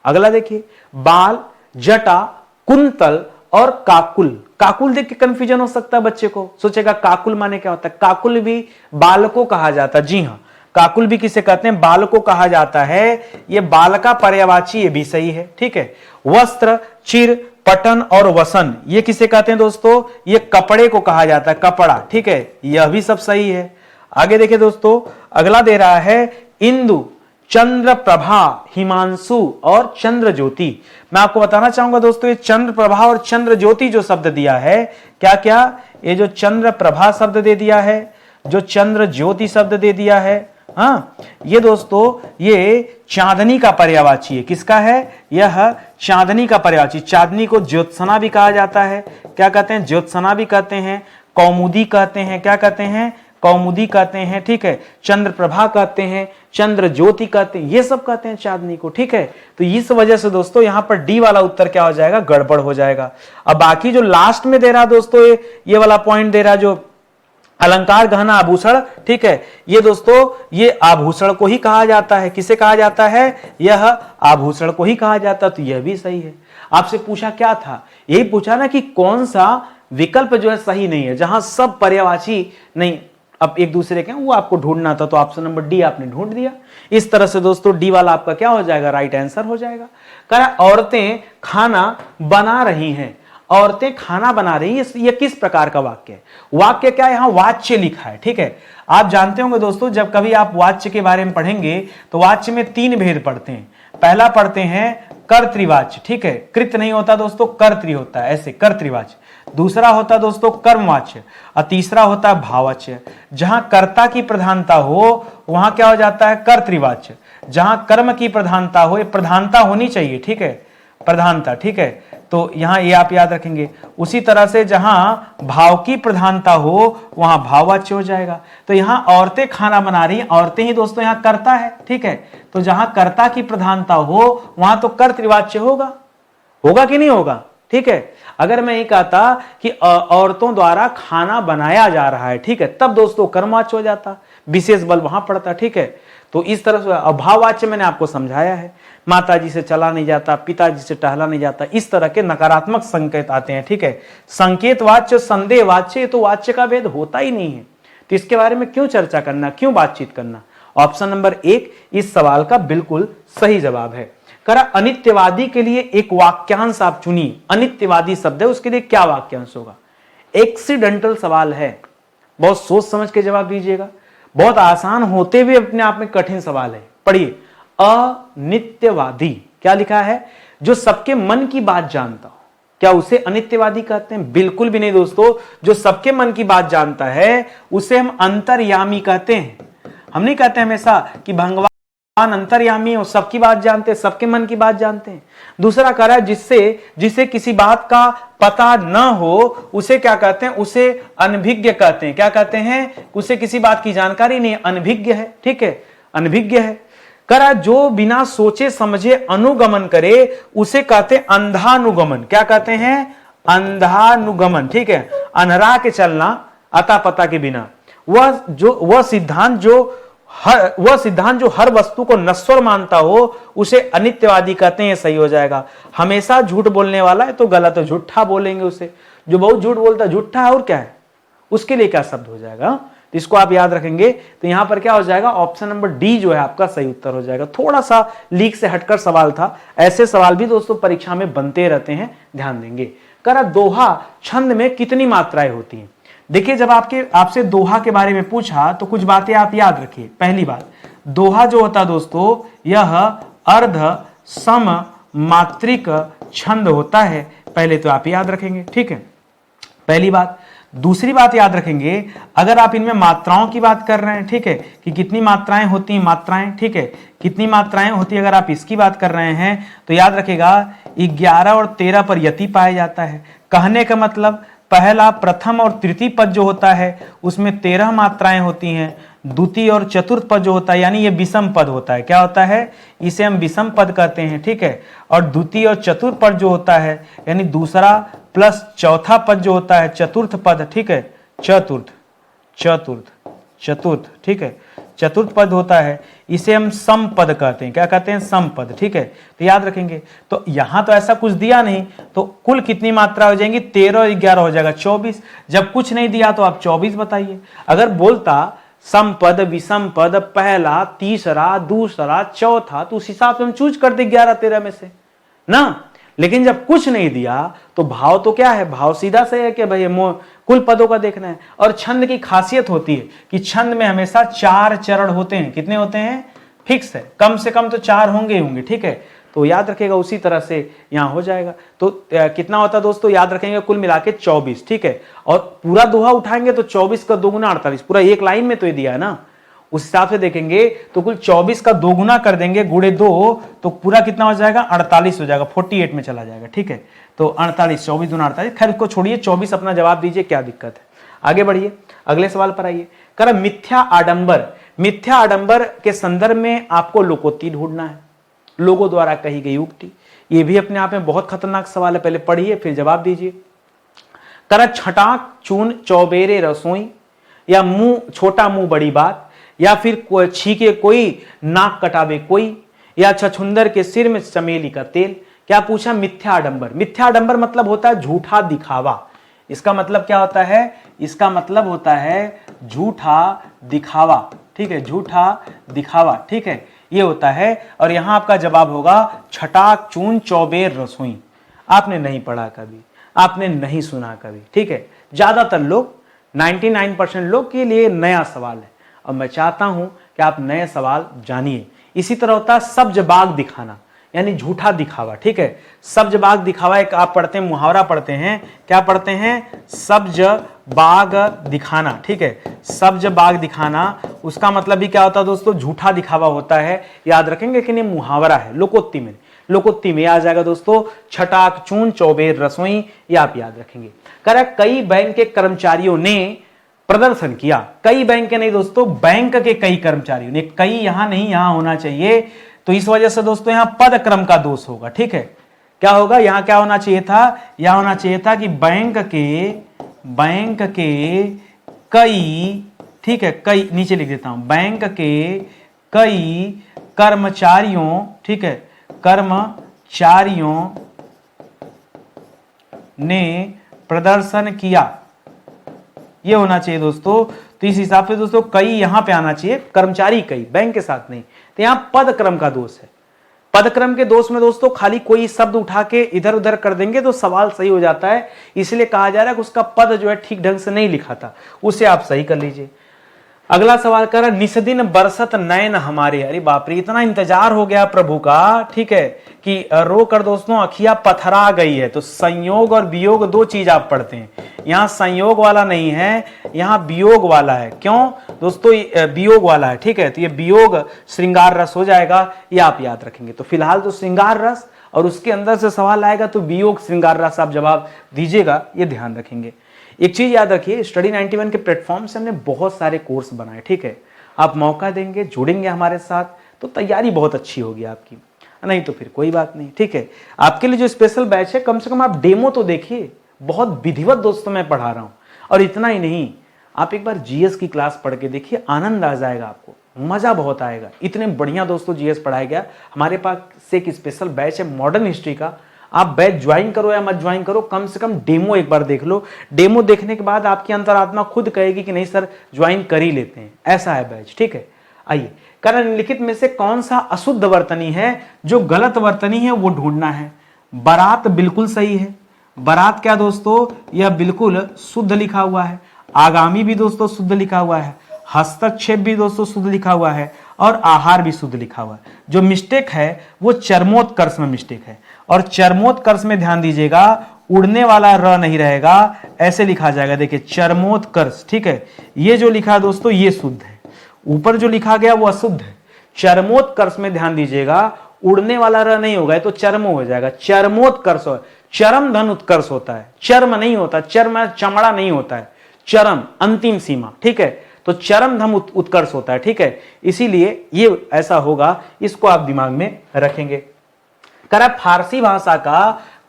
अगला देखिए, बाल, जटा, कुंतल और काकुल। काकुल देख के कंफ्यूजन हो सकता है बच्चे को, सोचेगा काकुल माने क्या होता है। काकुल भी बाल को कहा जाता है, जी हां, काकुल भी किसे कहते हैं, बाल को कहा जाता है। ये बाल का पर्यायवाची, ये भी सही है। ठीक है, वस्त्र, चिर, पटन और वसन, ये किसे कहते हैं दोस्तों, ये कपड़े को कहा जाता है, कपड़ा। ठीक है, यह भी सब सही है। आगे देखिए दोस्तों, अगला दे रहा है इंदु, चंद्र प्रभा, हिमांशु और चंद्र ज्योति। मैं आपको बताना चाहूंगा दोस्तों, ये चंद्र प्रभा और चंद्र ज्योति जो शब्द दिया है, क्या क्या, ये जो चंद्र प्रभा शब्द दे दिया है, जो चंद्र ज्योति शब्द दे दिया है, हाँ, ये दोस्तों ये चांदनी का पर्यायवाची है। किसका है, यह चांदनी का पर्यायवाची। चांदनी को ज्योत्सना भी कहा जाता है। क्या कहते हैं, ज्योत्सना भी कहते हैं, कौमुदी कहते हैं, क्या कहते हैं, कौमुदी कहते हैं। ठीक है, चंद्र प्रभा कहते हैं, चंद्र ज्योति कहते हैं, ये सब कहते हैं चांदनी को। ठीक है, तो इस वजह से दोस्तों यहां पर डी वाला उत्तर क्या हो जाएगा, गड़बड़ हो जाएगा। अब बाकी जो लास्ट में दे रहा दोस्तों, ये वाला पॉइंट दे रहा, जो अलंकार, गहना, आभूषण। ठीक है, ये दोस्तों ये आभूषण को ही कहा जाता है। किसे कहा जाता है, यह आभूषण को ही कहा जाता है। तो यह भी सही है। आपसे पूछा क्या था, यही पूछा ना कि कौन सा विकल्प जो है सही नहीं है, जहां सब पर्यायवाची नहीं, अब एक दूसरे के, वो आपको ढूंढना था। तो ऑप्शन नंबर डी आपने ढूंढ दिया। इस तरह से दोस्तों डी वाला आपका क्या हो जाएगा, राइट आंसर हो जाएगा। कह औरतें खाना बना रही हैं, औरतें खाना बना रही हैं, ये किस प्रकार का वाक्य है। वाक्य क्या है, यहां वाच्य लिखा है। ठीक है, आप जानते होंगे दोस्तों, जब कभी आप वाच्य के बारे में पढ़ेंगे तो वाच्य में 3 भेद पढ़ते हैं। पहला पढ़ते हैं कर्तृवाच्य। ठीक है, कृत नहीं होता दोस्तों, कर्तृ होता है, ऐसे कर्तृवाच्य। दूसरा होता दोस्तों कर्मवाच्य, और तीसरा होता है भाववाच्य। जहां कर्ता की प्रधानता हो वहां क्या हो जाता है, कर्तृवाच्य। जहां कर्म की प्रधानता हो, ये प्रधानता होनी चाहिए। ठीक है, प्रधानता। ठीक है, तो यहां ये आप याद रखेंगे। उसी तरह से जहां भाव की प्रधानता हो वहां भाववाच्य हो जाएगा। तो यहां औरतें खाना बना रही हैं, औरतें ही दोस्तों यहां कर्ता है। ठीक है, तो जहां कर्ता की प्रधानता हो वहां तो कर्तृवाच्य होगा, होगा कि नहीं होगा। ठीक है, अगर मैं ये कहता कि औरतों द्वारा खाना बनाया जा रहा है, ठीक है, तब दोस्तों कर्मवाच्य हो जाता, विशेष बल वहां पड़ता। ठीक है, तो इस तरह से अभाववाच्य मैंने आपको समझाया है। माताजी से चला नहीं जाता, पिताजी से टहला नहीं जाता, इस तरह के नकारात्मक संकेत आते हैं। ठीक है, संकेतवाच्य, संदेहवाच्य, तो वाच्य का भेद होता ही नहीं है। तो इसके बारे में क्यों चर्चा करना, क्यों बातचीत करना? ऑप्शन नंबर 1 इस सवाल का बिल्कुल सही जवाब है। करा अनित्यवादी के लिए एक वाक्यांश आप चुनिए। अनित्यवादी शब्द है, उसके लिए क्या वाक्यांश होगा? एक्सीडेंटल सवाल है, बहुत सोच समझ के जवाब दीजिएगा। बहुत आसान होते हुए अपने आप में कठिन सवाल है। पढ़िए, अनित्यवादी क्या लिखा है? जो सबके मन की बात जानता हो। क्या उसे अनित्यवादी कहते हैं? बिल्कुल भी नहीं दोस्तों। जो सबके मन की बात जानता है उसे हम अंतर्यामी कहते हैं। हम नहीं कहते हमेशा कि भगवान अंतर्यामी हो, सबकी बात जानते हैं, सबके मन की बात जानते हैं। दूसरा कह रहा है जिसे किसी बात का पता न हो उसे क्या कहते हैं? उसे अनभिज्ञ कहते हैं। क्या कहते हैं? उसे किसी बात की जानकारी नहीं, अनभिज्ञ है। ठीक है, अनभिज्ञ है। करा जो बिना सोचे समझे अनुगमन करे उसे कहते हैं अंधानुगमन। क्या कहते हैं? अंधानुगमन। ठीक है, अनहरा के चलना अता पता के बिना। वह सिद्धांत जो हर वस्तु को नश्वर मानता हो उसे अनित्यवादी कहते हैं। सही हो जाएगा। हमेशा झूठ बोलने वाला है तो गलत है, झूठा बोलेंगे उसे। जो बहुत झूठ बोलता है झूठा है, और क्या है उसके लिए क्या शब्द हो जाएगा? तो इसको आप याद रखेंगे। तो यहां पर क्या हो जाएगा? ऑप्शन नंबर डी जो है आपका सही उत्तर हो जाएगा। थोड़ा सा लीक से हटकर सवाल था। ऐसे सवाल भी दोस्तों परीक्षा में बनते रहते हैं, ध्यान देंगे। करा दोहा छंद में कितनी मात्राएं होती हैं? देखिए, जब आपसे दोहा के बारे में पूछा तो कुछ बातें आप याद रखिए। पहली बात, दोहा जो होता दोस्तों यह अर्ध सम मात्रिक छंद होता है। पहले तो आप याद रखेंगे, ठीक है, पहली बात। दूसरी बात याद रखेंगे, अगर आप इनमें मात्राओं की बात कर रहे हैं, ठीक है, कि कितनी मात्राएं होती हैं, मात्राएं, ठीक है, कितनी मात्राएं होती है, अगर आप इसकी बात कर रहे हैं तो याद रखेगा 11 और 13 पर यति पाया जाता है। कहने का मतलब पहला, प्रथम और तृतीय पद जो होता है उसमें 13 मात्राएं होती हैं। द्वितीय और चतुर्थ पद जो होता है यानी ये विषम पद होता है। क्या होता है? इसे हम विषम पद कहते हैं, ठीक है। और द्वितीय और चतुर्थ पद जो होता है यानी दूसरा प्लस चौथा पद जो होता है चतुर्थ पद, ठीक है, चतुर्थ, ठीक है, चतुर्थ पद होता है, इसे हम सम पद कहते हैं। क्या कहते हैं? सम पद, ठीक है। तो याद रखेंगे। तो यहां तो ऐसा कुछ दिया नहीं, तो कुल कितनी मात्रा हो जाएंगी? 13 और 11 हो जाएगा 24। जब कुछ नहीं दिया तो आप 24 बताइए। अगर बोलता सम पद, विषम पद, पहला, तीसरा, दूसरा, चौथा, तो उस हिसाब से हम चूज करते 11 13 में से ना। लेकिन जब कुछ नहीं दिया तो भाव तो क्या है? भाव सीधा से है कि भाई कुल पदों का देखना है। और छंद की खासियत होती है कि छंद में हमेशा 4 चरण होते हैं। कितने होते हैं? फिक्स है, कम से कम तो 4 होंगे, ठीक है। तो याद रखेगा, उसी तरह से यहां हो जाएगा। तो कितना होता है दोस्तों? याद रखेंगे कुल मिला के 24, ठीक है। और पूरा दोहा उठाएंगे तो 24 का 2 गुना 48, पूरा एक लाइन में तो ये दिया है ना। उस हिसाब से देखेंगे तो कुल 24 का 2 गुना कर देंगे, गुणे 2, तो पूरा कितना हो जाएगा? 48 हो जाएगा, 48 में चला जाएगा, ठीक है। तो 48, 24 दूना 48। खैर इसको छोड़िए, 24 अपना जवाब दीजिए, क्या दिक्कत है। आगे बढ़िए, अगले सवाल पर आइए। कर मिथ्या आडंबर। मिथ्या आडंबर के संदर्भ में आपको लोकोक्ति ढूंढना है, लोगों द्वारा कही गई उक्ति। ये भी अपने आप में बहुत खतरनाक सवाल है, पहले पढ़िए फिर जवाब दीजिए। कर छटाक चून चौबेरे रसोई, या मुंह छोटा मुंह बड़ी बात, या फिर छीके कोई नाक कटावे कोई, या छछुंदर के सिर में चमेली का तेल। क्या पूछा? मिथ्या आडंबर। मिथ्या आडंबर मतलब होता है झूठा दिखावा। इसका मतलब क्या होता है? इसका मतलब होता है झूठा दिखावा, ठीक है, झूठा दिखावा, ठीक है, ये होता है। और यहां आपका जवाब होगा छटाक चून चौबेर रसोई। आपने नहीं पढ़ा कभी, आपने नहीं सुना कभी, ठीक है। ज्यादातर लोग 99% लोग के लिए नया सवाल है और मैं चाहता हूं कि आप नए सवाल जानिए। इसी तरह होता है सब्ज बाग दिखाना, यानी झूठा दिखावा, ठीक है। सब्ज बाग दिखावा एक आप पढ़ते हैं, मुहावरा पढ़ते हैं, क्या पढ़ते हैं? सब्ज बाग दिखाना, ठीक है, सब्ज बाग दिखाना। उसका मतलब भी क्या होता है दोस्तों? झूठा दिखावा होता है। याद रखेंगे कि ये मुहावरा है, लोकोक्ति में आ जाएगा दोस्तों छटाक चून चौबेर रसोई, ये आप याद रखेंगे। करेक्ट। कई बैंक के कर्मचारियों ने प्रदर्शन किया। कई बैंक के नहीं दोस्तों, बैंक के कई कर्मचारियों ने, कई यहां नहीं, यहां होना चाहिए। तो इस वजह से दोस्तों यहां पद क्रम का दोष होगा, ठीक है। क्या होगा? यहां क्या होना चाहिए था? यहां होना चाहिए था कि बैंक के कई, ठीक है, कई, नीचे लिख देता हूं, बैंक के कई कर्मचारियों, ठीक है, कर्मचारियों ने प्रदर्शन किया, ये होना चाहिए दोस्तों। तो इस हिसाब से दोस्तों कई यहां पे आना चाहिए, कर्मचारी कई, बैंक के साथ नहीं। तो यहां पद क्रम का दोष है। पद क्रम के दोष में दोस्तों खाली कोई शब्द उठा के इधर उधर कर देंगे तो सवाल सही हो जाता है, इसलिए कहा जा रहा है कि उसका पद जो है ठीक ढंग से नहीं लिखा था, उसे आप सही कर लीजिए। अगला सवाल कर रहा, निस्दिन बरसत नयन हमारे। अरे बाप रे, इतना इंतजार हो गया प्रभु का, ठीक है, कि रो कर दोस्तों अखिया पथरा गई है। तो संयोग और वियोग दो चीज आप पढ़ते हैं, यहां संयोग वाला नहीं है, यहां वियोग वाला है। क्यों दोस्तों, वियोग वाला है, ठीक है। तो ये वियोग श्रृंगार रस हो जाएगा, ये आप याद रखेंगे। तो फिलहाल तो श्रृंगार रस और उसके अंदर से सवाल आएगा तो वियोग श्रृंगार रस आप जवाब दीजिएगा, ये ध्यान रखेंगे। एक चीज याद रखिए, स्टडी 91 के प्लेटफॉर्म से हमने बहुत सारे कोर्स बनाए, ठीक है। आप मौका देंगे, जुड़ेंगे हमारे साथ तो तैयारी बहुत अच्छी होगी आपकी, नहीं तो फिर कोई बात नहीं, ठीक है। आपके लिए जो स्पेशल बैच है, कम से कम आप डेमो तो देखिए, बहुत विधिवत दोस्तों मैं पढ़ा रहा हूं। और इतना ही नहीं, आप एक बार जीएस की क्लास पढ़ के देखिए, आनंद आ जाएगा आपको, मजा बहुत आएगा। इतने बढ़िया दोस्तों जीएस पढ़ाया गया। हमारे पास एक स्पेशल बैच है मॉडर्न हिस्ट्री का, आप बैच ज्वाइन करो या मत ज्वाइन करो, कम से कम डेमो एक बार देख लो। डेमो देखने के बाद आपकी अंतरात्मा खुद कहेगी कि नहीं सर ज्वाइन कर ही लेते हैं, ऐसा है बैच, ठीक है। आइए, कारण निम्नलिखित में से कौन सा अशुद्ध वर्तनी है, जो गलत वर्तनी है वो ढूंढना है। बारात बिल्कुल सही है, बारात क्या दोस्तों, यह बिल्कुल शुद्ध लिखा हुआ है। आगामी भी दोस्तों शुद्ध लिखा हुआ है, हस्तक्षेप भी दोस्तों शुद्ध लिखा हुआ है, और आहार भी शुद्ध लिखा हुआ है। जो मिस्टेक है वो चरमोत्कर्ष में मिस्टेक है, और चरमोत्कर्ष में ध्यान दीजिएगा, उड़ने वाला र नहीं रहेगा, ऐसे लिखा जाएगा। देखिए चरमोत्कर्ष, ठीक है। ये जो लिखा है दोस्तों ये शुद्ध है, ऊपर जो लिखा गया वो अशुद्ध है। चरमोत्कर्ष में ध्यान दीजिएगा, उड़ने वाला र नहीं होगा, तो चर्मो हो जाएगा। चरमोत्कर्ष, चरम धन उत्कर्ष होता है, चर्म नहीं होता, चर्म चमड़ा नहीं होता है, चरम अंतिम सीमा, ठीक है। तो चरम धम उत्कर्ष होता है, ठीक है। इसीलिए ये ऐसा होगा, इसको आप दिमाग में रखेंगे। करा फारसी भाषा का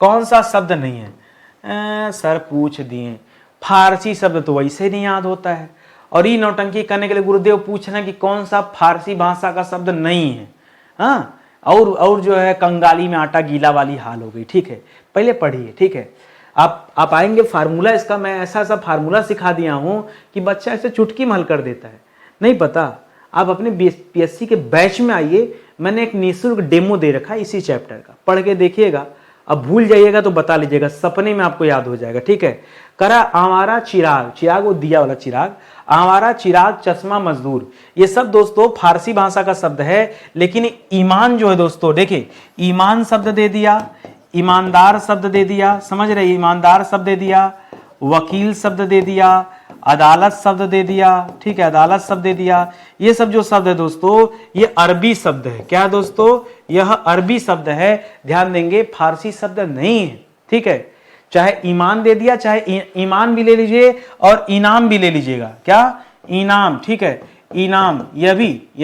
कौन सा शब्द नहीं है, सर पूछ दिए, फारसी शब्द तो वैसे नहीं याद होता है, और ये नौटंकी करने के लिए गुरुदेव पूछ रहे हैं कि कौन सा फारसी भाषा का शब्द नहीं है। हाँ, और जो है कंगाली में आटा गीला वाली हाल हो गई, ठीक है। पहले पढ़िए, ठीक है। आप आएंगे फार्मूला इसका, मैं ऐसा फार्मूला सिखा दिया हूं कि बच्चा ऐसे चुटकी में हल कर देता है। नहीं पता, आप अपने बीएसपीएससी के बैच में आइए, मैंने एक निःशुल्क डेमो दे रखा है इसी चैप्टर का, पढ़ के देखिएगा। अब भूल जाइएगा तो बता लीजिएगा, सपने में आपको याद हो जाएगा, ठीक है। करा आवारा चिराग, चिराग वो दिया वाला चिराग, आवारा चिराग चश्मा मजदूर, ये सब दोस्तों फारसी भाषा का शब्द है। लेकिन ईमान जो है दोस्तों, देखिए ईमान शब्द दे दिया, ईमानदार शब्द दे दिया, समझ रहे, ईमानदार शब्द दे दिया, वकील शब्द दे दिया, अदालत शब्द दे दिया, ठीक है, अदालत शब्द दे दिया। ये सब जो शब्द है दोस्तों ये अरबी शब्द है। क्या दोस्तों, यह अरबी शब्द है, ध्यान देंगे, फारसी शब्द नहीं है, ठीक है। चाहे ईमान दे दिया, चाहे ईमान भी ले लीजिए और इनाम भी ले लीजिएगा। क्या, इनाम, ठीक है, इनाम, यह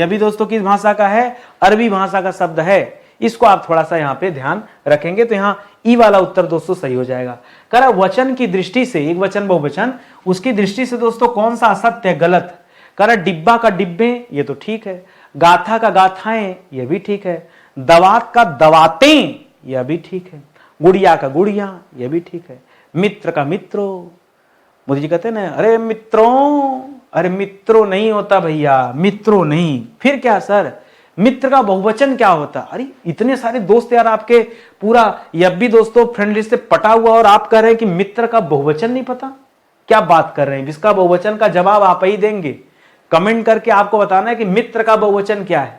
भी दोस्तों किस भाषा का है, अरबी भाषा का शब्द है। इसको आप थोड़ा सा यहाँ पे ध्यान रखेंगे तो यहाँ ई वाला उत्तर दोस्तों सही हो जाएगा। करा वचन की दृष्टि से, एक वचन बहुवचन, उसकी दृष्टि से दोस्तों कौन सा असत्य है, गलत। करा डिब्बा का डिब्बे, ये तो ठीक है। गाथा का गाथाएं, ये भी ठीक है। दवात का दवातें, यह भी ठीक है। गुड़िया का गुड़िया, यह भी ठीक है। मित्र का मित्रों, मोदी जी कहते हैं ना, अरे मित्रों, अरे मित्रों नहीं होता भैया, मित्रों नहीं, फिर क्या सर, मित्र का बहुवचन क्या होता। अरे इतने सारे दोस्त यार आपके, पूरा यह भी दोस्तों फ्रेंड लिस्ट से पटा हुआ, और आप कह रहे हैं कि मित्र का बहुवचन नहीं पता, क्या बात कर रहे हैं। इसका बहुवचन का जवाब आप ही देंगे, कमेंट करके आपको बताना है कि मित्र का बहुवचन क्या है।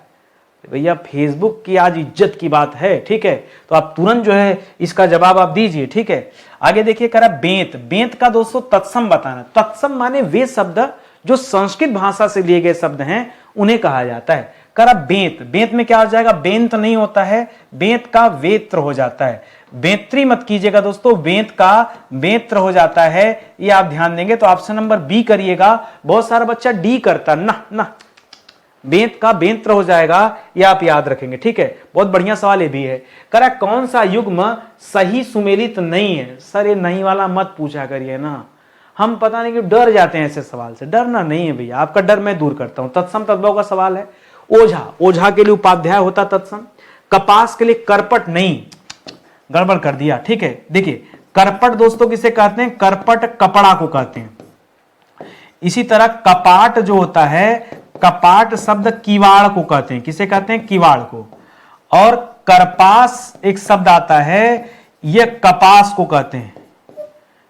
भैया फेसबुक की आज इज्जत की बात है, ठीक है, तो आप तुरंत जो है इसका जवाब आप दीजिए, ठीक है। आगे देखिए, करा बेंत, बेंत का दोस्तों तत्सम बताना। तत्सम माने वे शब्द जो संस्कृत भाषा से लिए गए शब्द हैं उन्हें कहा जाता है। करा बेंत, बेंत में क्या हो जाएगा, बेंत नहीं होता है, बेंत का वेत्र हो जाता है। बेंत्री मत कीजिएगा दोस्तों, बेंत का बेत्र हो जाता है, ये आप ध्यान देंगे। तो ऑप्शन नंबर बी करिएगा, बहुत सारा बच्चा डी करता, ना बेंत का बेंत्र हो जाएगा, ये आप याद रखेंगे, ठीक है। बहुत बढ़िया सवाल ये भी है। करा कौन सा युग्म सही सुमेलित नहीं है। सर ये नहीं वाला मत पूछा करिए ना, हम पता नहीं कि डर जाते हैं ऐसे सवाल से। डरना नहीं है भैया, आपका डर मैं दूर करता हूं। तत्सम तद्भव का सवाल है। ओझा, ओझा के लिए उपाध्याय होता तत्सम। कपास के लिए करपट नहीं, गड़बड़ कर दिया, ठीक है। देखिए करपट दोस्तों किसे कहते हैं, करपट कपड़ा को कहते हैं। इसी तरह कपाट जो होता है, कपाट शब्द किवाड़ को कहते हैं। किसे कहते हैं? किवाड़ को। और करपास एक शब्द आता है, यह कपास को कहते हैं।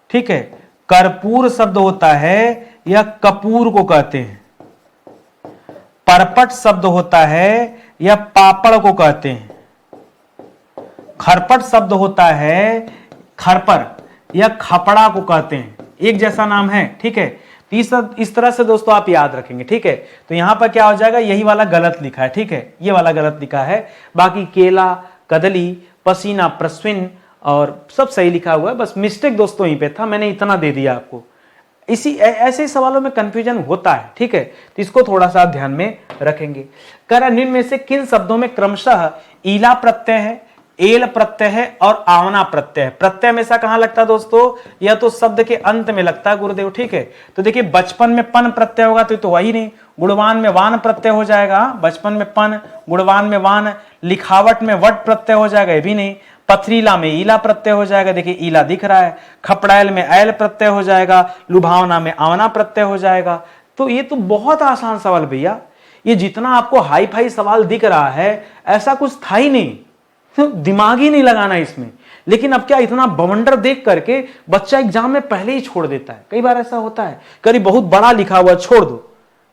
ठीक है। कर्पूर शब्द होता है, यह कपूर को कहते हैं। परपट शब्द होता है, यह पापड़ को कहते हैं। खरपट शब्द होता है, खरपर, यह खपड़ा को कहते हैं। एक जैसा नाम है। ठीक है। इस तरह से दोस्तों आप याद रखेंगे। ठीक है। तो यहां पर क्या हो जाएगा, यही वाला गलत लिखा है। ठीक है, ये वाला गलत लिखा है। बाकी केला, कदली, पसीना, प्रस्विन और सब सही लिखा हुआ है। बस मिस्टेक दोस्तों यहीं पे था, मैंने इतना दे दिया आपको। ऐसे सवालों में कंफ्यूजन होता है। ठीक है। तो इसको थोड़ा सा ध्यान में रखेंगे। करा निम्न में से किन शब्दों में क्रमशः ईला प्रत्यय है, एल प्रत्यय है और आवना प्रत्यय है? प्रत्यय हमेशा कहां लगता है दोस्तों? यह तो शब्द के अंत में लगता है गुरुदेव। ठीक है। तो देखिए, बचपन में पन प्रत्यय होगा तो वही नहीं। गुणवान में वान प्रत्यय हो जाएगा। बचपन में पन, गुणवान में वान। लिखावट में वट प्रत्यय हो जाएगा, ये भी नहीं। पथरीला में ईला प्रत्यय हो जाएगा, देखिए ईला दिख रहा है। खपड़ैल में ऐल प्रत्यय हो जाएगा। लुभावना में आवना प्रत्यय हो जाएगा। तो ये तो बहुत आसान सवाल भैया। ये जितना आपको हाई फाई सवाल दिख रहा है, ऐसा कुछ था ही नहीं, तो दिमाग ही नहीं लगाना इसमें। लेकिन अब क्या, इतना बवंडर देख करके बच्चा एग्जाम में पहले ही छोड़ देता है। कई बार ऐसा होता है, कभी बहुत बड़ा लिखा हुआ छोड़ दो।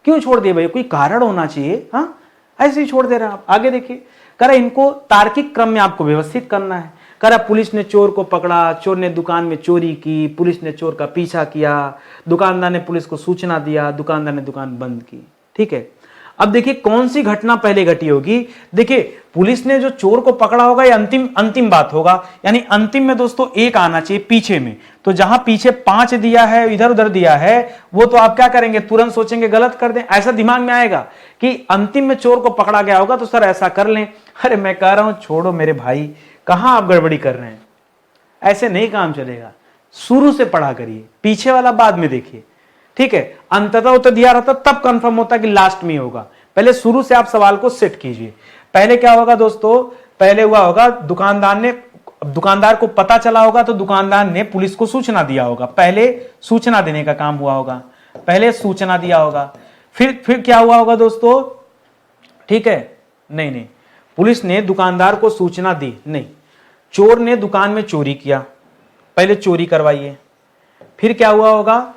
क्यों छोड़ दिए भाई? कोई कारण होना चाहिए। हाँ, ऐसे ही छोड़ दे रहे हैं आप। आगे देखिए, करा इनको तार्किक क्रम में आपको व्यवस्थित करना है। करा पुलिस ने चोर को पकड़ा, चोर ने दुकान में चोरी की, पुलिस ने चोर का पीछा किया, दुकानदार ने पुलिस को सूचना दिया, दुकानदार ने दुकान बंद की। ठीक है। अब देखिए कौन सी घटना पहले घटी होगी। देखिए, पुलिस ने जो चोर को पकड़ा होगा, ये अंतिम बात होगा। यानी अंतिम में दोस्तों एक आना चाहिए पीछे में। तो जहां पीछे 5 दिया है, इधर उधर दिया है, वो तो आप क्या करेंगे, तुरंत सोचेंगे गलत कर दें। ऐसा दिमाग में आएगा कि अंतिम में चोर को पकड़ा गया होगा तो सर ऐसा कर लें। अरे मैं कह रहा हूं, छोड़ो मेरे भाई, कहां आप गड़बड़ी कर रहे हैं? ऐसे नहीं काम चलेगा। शुरू से पढ़ा करिए, पीछे वाला बाद में देखिए। ठीक है। अंततः उत्तर दिया रहता तब कंफर्म होता कि लास्ट में होगा। पहले शुरू से आप सवाल को सेट कीजिए। पहले क्या होगा दोस्तों, पहले हुआ होगा दुकानदार को पता चला होगा तो दुकानदार ने पुलिस को सूचना दिया होगा। पहले सूचना देने का काम हुआ होगा, पहले सूचना दिया होगा। फिर क्या हुआ होगा दोस्तों? ठीक है, नहीं, पुलिस ने दुकानदार को सूचना दी नहीं। चोर ने दुकान में चोरी किया, पहले चोरी करवाइए। फिर क्या हुआ होगा?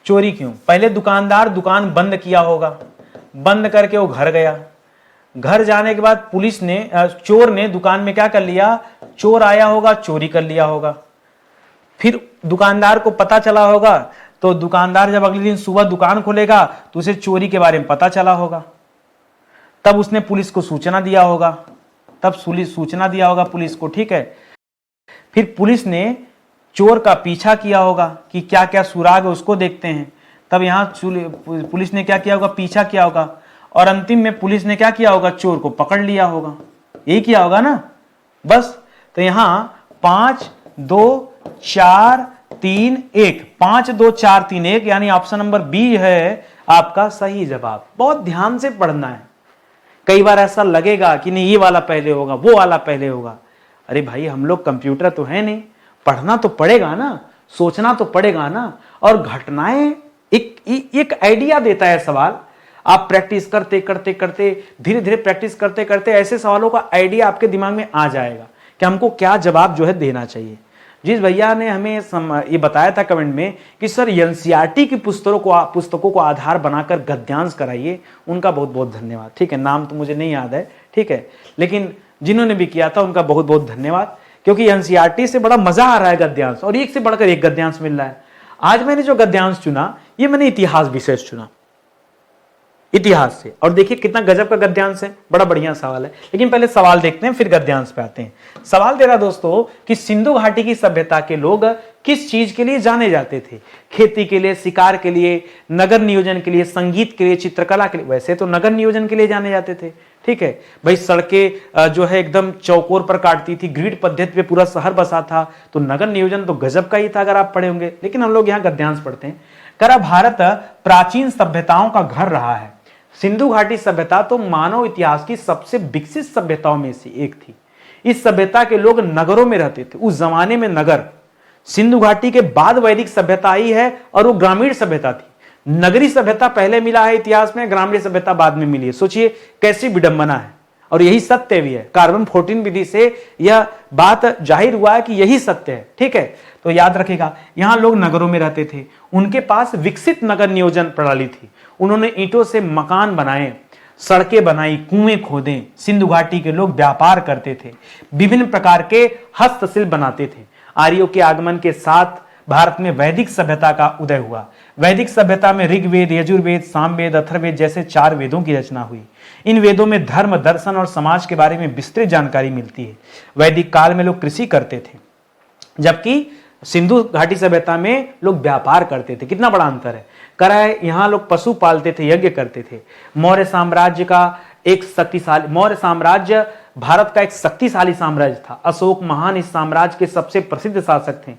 चोरी क्यों? पहले दुकानदार दुकान बंद किया होगा, बंद करके वो घर गया। घर जाने के बाद चोर ने दुकान में क्या कर लिया? चोर आया होगा, चोरी कर लिया होगा। फिर दुकानदार को पता चला होगा, तो दुकानदार जब अगले दिन सुबह दुकान खोलेगा तो उसे चोरी के बारे में पता चला होगा। तब उसने पुलिस को सूचना दिया होगा, पुलिस को। ठीक है। फिर पुलिस ने चोर का पीछा किया होगा कि क्या क्या सुराग है उसको देखते हैं। तब यहां पुलिस ने क्या किया होगा? पीछा किया होगा। और अंतिम में पुलिस ने क्या किया होगा? चोर को पकड़ लिया होगा। यही किया होगा ना? बस। तो यहां 5 2 4 3 1, 5 2 4 3 1, यानी ऑप्शन नंबर बी है आपका सही जवाब। बहुत ध्यान से पढ़ना है। कई बार ऐसा लगेगा कि नहीं ये वाला पहले होगा, वो वाला पहले होगा। अरे भाई, हम लोग कंप्यूटर तो है नहीं, पढ़ना तो पड़ेगा ना, सोचना तो पड़ेगा ना। और घटनाएं एक आइडिया देता है सवाल। आप प्रैक्टिस करते धीरे धीरे प्रैक्टिस करते ऐसे सवालों का आइडिया आपके दिमाग में आ जाएगा कि हमको क्या जवाब जो है देना चाहिए। जिस भैया ने हमें ये बताया था कमेंट में कि सर एनसीईआरटी की पुस्तकों को आधार बनाकर गद्यांश कराइए, उनका बहुत बहुत धन्यवाद। ठीक है, नाम तो मुझे नहीं याद है। ठीक है, लेकिन जिन्होंने भी किया था उनका बहुत बहुत धन्यवाद, क्योंकि एनसीईआरटी से बड़ा मजा आ रहा है गद्यांश, और एक से बढ़कर एक गद्यांश मिल रहा है। आज मैंने जो गद्यांश चुना, ये मैंने इतिहास विशेष चुना, इतिहास से। और देखिए कितना गजब का गद्यांश है, बड़ा बढ़िया सवाल है। लेकिन पहले सवाल देखते हैं, फिर गद्यांश पे आते हैं। सवाल दे रहा दोस्तों कि सिंधु घाटी की सभ्यता के लोग किस चीज के लिए जाने जाते थे? खेती के लिए, शिकार के लिए, नगर नियोजन के लिए, संगीत के लिए, चित्रकला के लिए। वैसे तो नगर नियोजन के लिए जाने जाते थे। ठीक है भाई, सड़कें जो है एकदम चौकोर पर काटती थी, ग्रिड पद्धति पे पूरा शहर बसा था, तो नगर नियोजन तो गजब का ही था अगर आप पढ़े होंगे। लेकिन हम लोग यहाँ गद्यांश पढ़ते हैं। करा भारत प्राचीन सभ्यताओं का घर रहा है। सिंधु घाटी सभ्यता तो मानव इतिहास की सबसे विकसित सभ्यताओं में से एक थी। इस सभ्यता के लोग नगरों में रहते थे। उस जमाने में नगर सिंधु घाटी के बाद वैदिक सभ्यता आई है और वो ग्रामीण सभ्यता थी। नगरी सभ्यता पहले मिला है इतिहास में, ग्रामीण सभ्यता बाद में मिली है। सोचिए कैसी विडंबना है, और यही सत्य भी है। कार्बन 14 विधि से यह बात जाहिर हुआ है कि यही सत्य है, ठीक है। तो याद रखिएगा, यहां लोग नगरों में रहते थे, उनके पास विकसित नगर नियोजन प्रणाली थी। उन्होंने ईंटों से मकान बनाए, सड़कें बनाई, कुएं खोदे। सिंधु घाटी के लोग व्यापार करते थे, विभिन्न प्रकार के हस्तशिल्प बनाते थे। आर्यों के आगमन के साथ भारत में वैदिक सभ्यता का उदय हुआ। वैदिक सभ्यता में ऋग्वेद, यजुर्वेद, सामवेद, अथर्ववेद जैसे 4 वेदों की रचना हुई। इन वेदों में धर्म, दर्शन और समाज के बारे में विस्तृत जानकारी मिलती है। वैदिक काल में लोग कृषि करते थे, जबकि सिंधु घाटी सभ्यता में लोग व्यापार करते थे। कितना बड़ा अंतर है। करा है, यहां लोग पशु पालते थे, यज्ञ करते थे। मौर्य साम्राज्य भारत का एक शक्तिशाली साम्राज्य था। अशोक महान इस साम्राज्य के सबसे प्रसिद्ध शासक थे।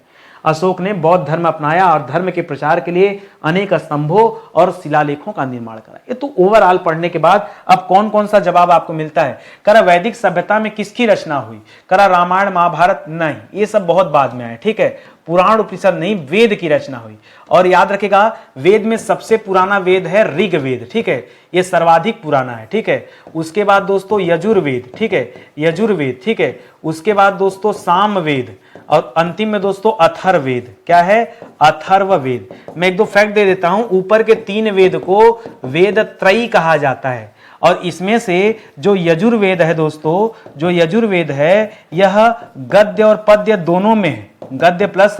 अशोक ने बौद्ध धर्म अपनाया और धर्म के प्रचार के लिए अनेक स्तंभों और शिलालेखों का निर्माण करा। ये तो ओवरऑल पढ़ने के बाद अब कौन कौन सा जवाब आपको मिलता है। करा वैदिक सभ्यता में किसकी रचना हुई, करा रामायण महाभारत, नहीं, ये सब बहुत बाद में आए, ठीक है। पुराण उपनिषद नहीं, वेद की रचना हुई। और याद रखेगा, वेद में सबसे पुराना वेद है ऋग्वेद, ठीक है, ये सर्वाधिक पुराना है, ठीक है। उसके बाद दोस्तों यजुर्वेद, ठीक है, यजुर्वेद, ठीक है। उसके बाद दोस्तों सामवेद, और अंतिम में दोस्तों अथर्ववेद। क्या है, अथर्ववेद। मैं एक दो फैक्ट दे देता हूं, ऊपर के 3 वेद को वेद त्रयी कहा जाता है, और इसमें से जो यजुर्वेद है दोस्तों, जो यजुर्वेद है यह गद्य और पद्य दोनों में है, गद्य प्लस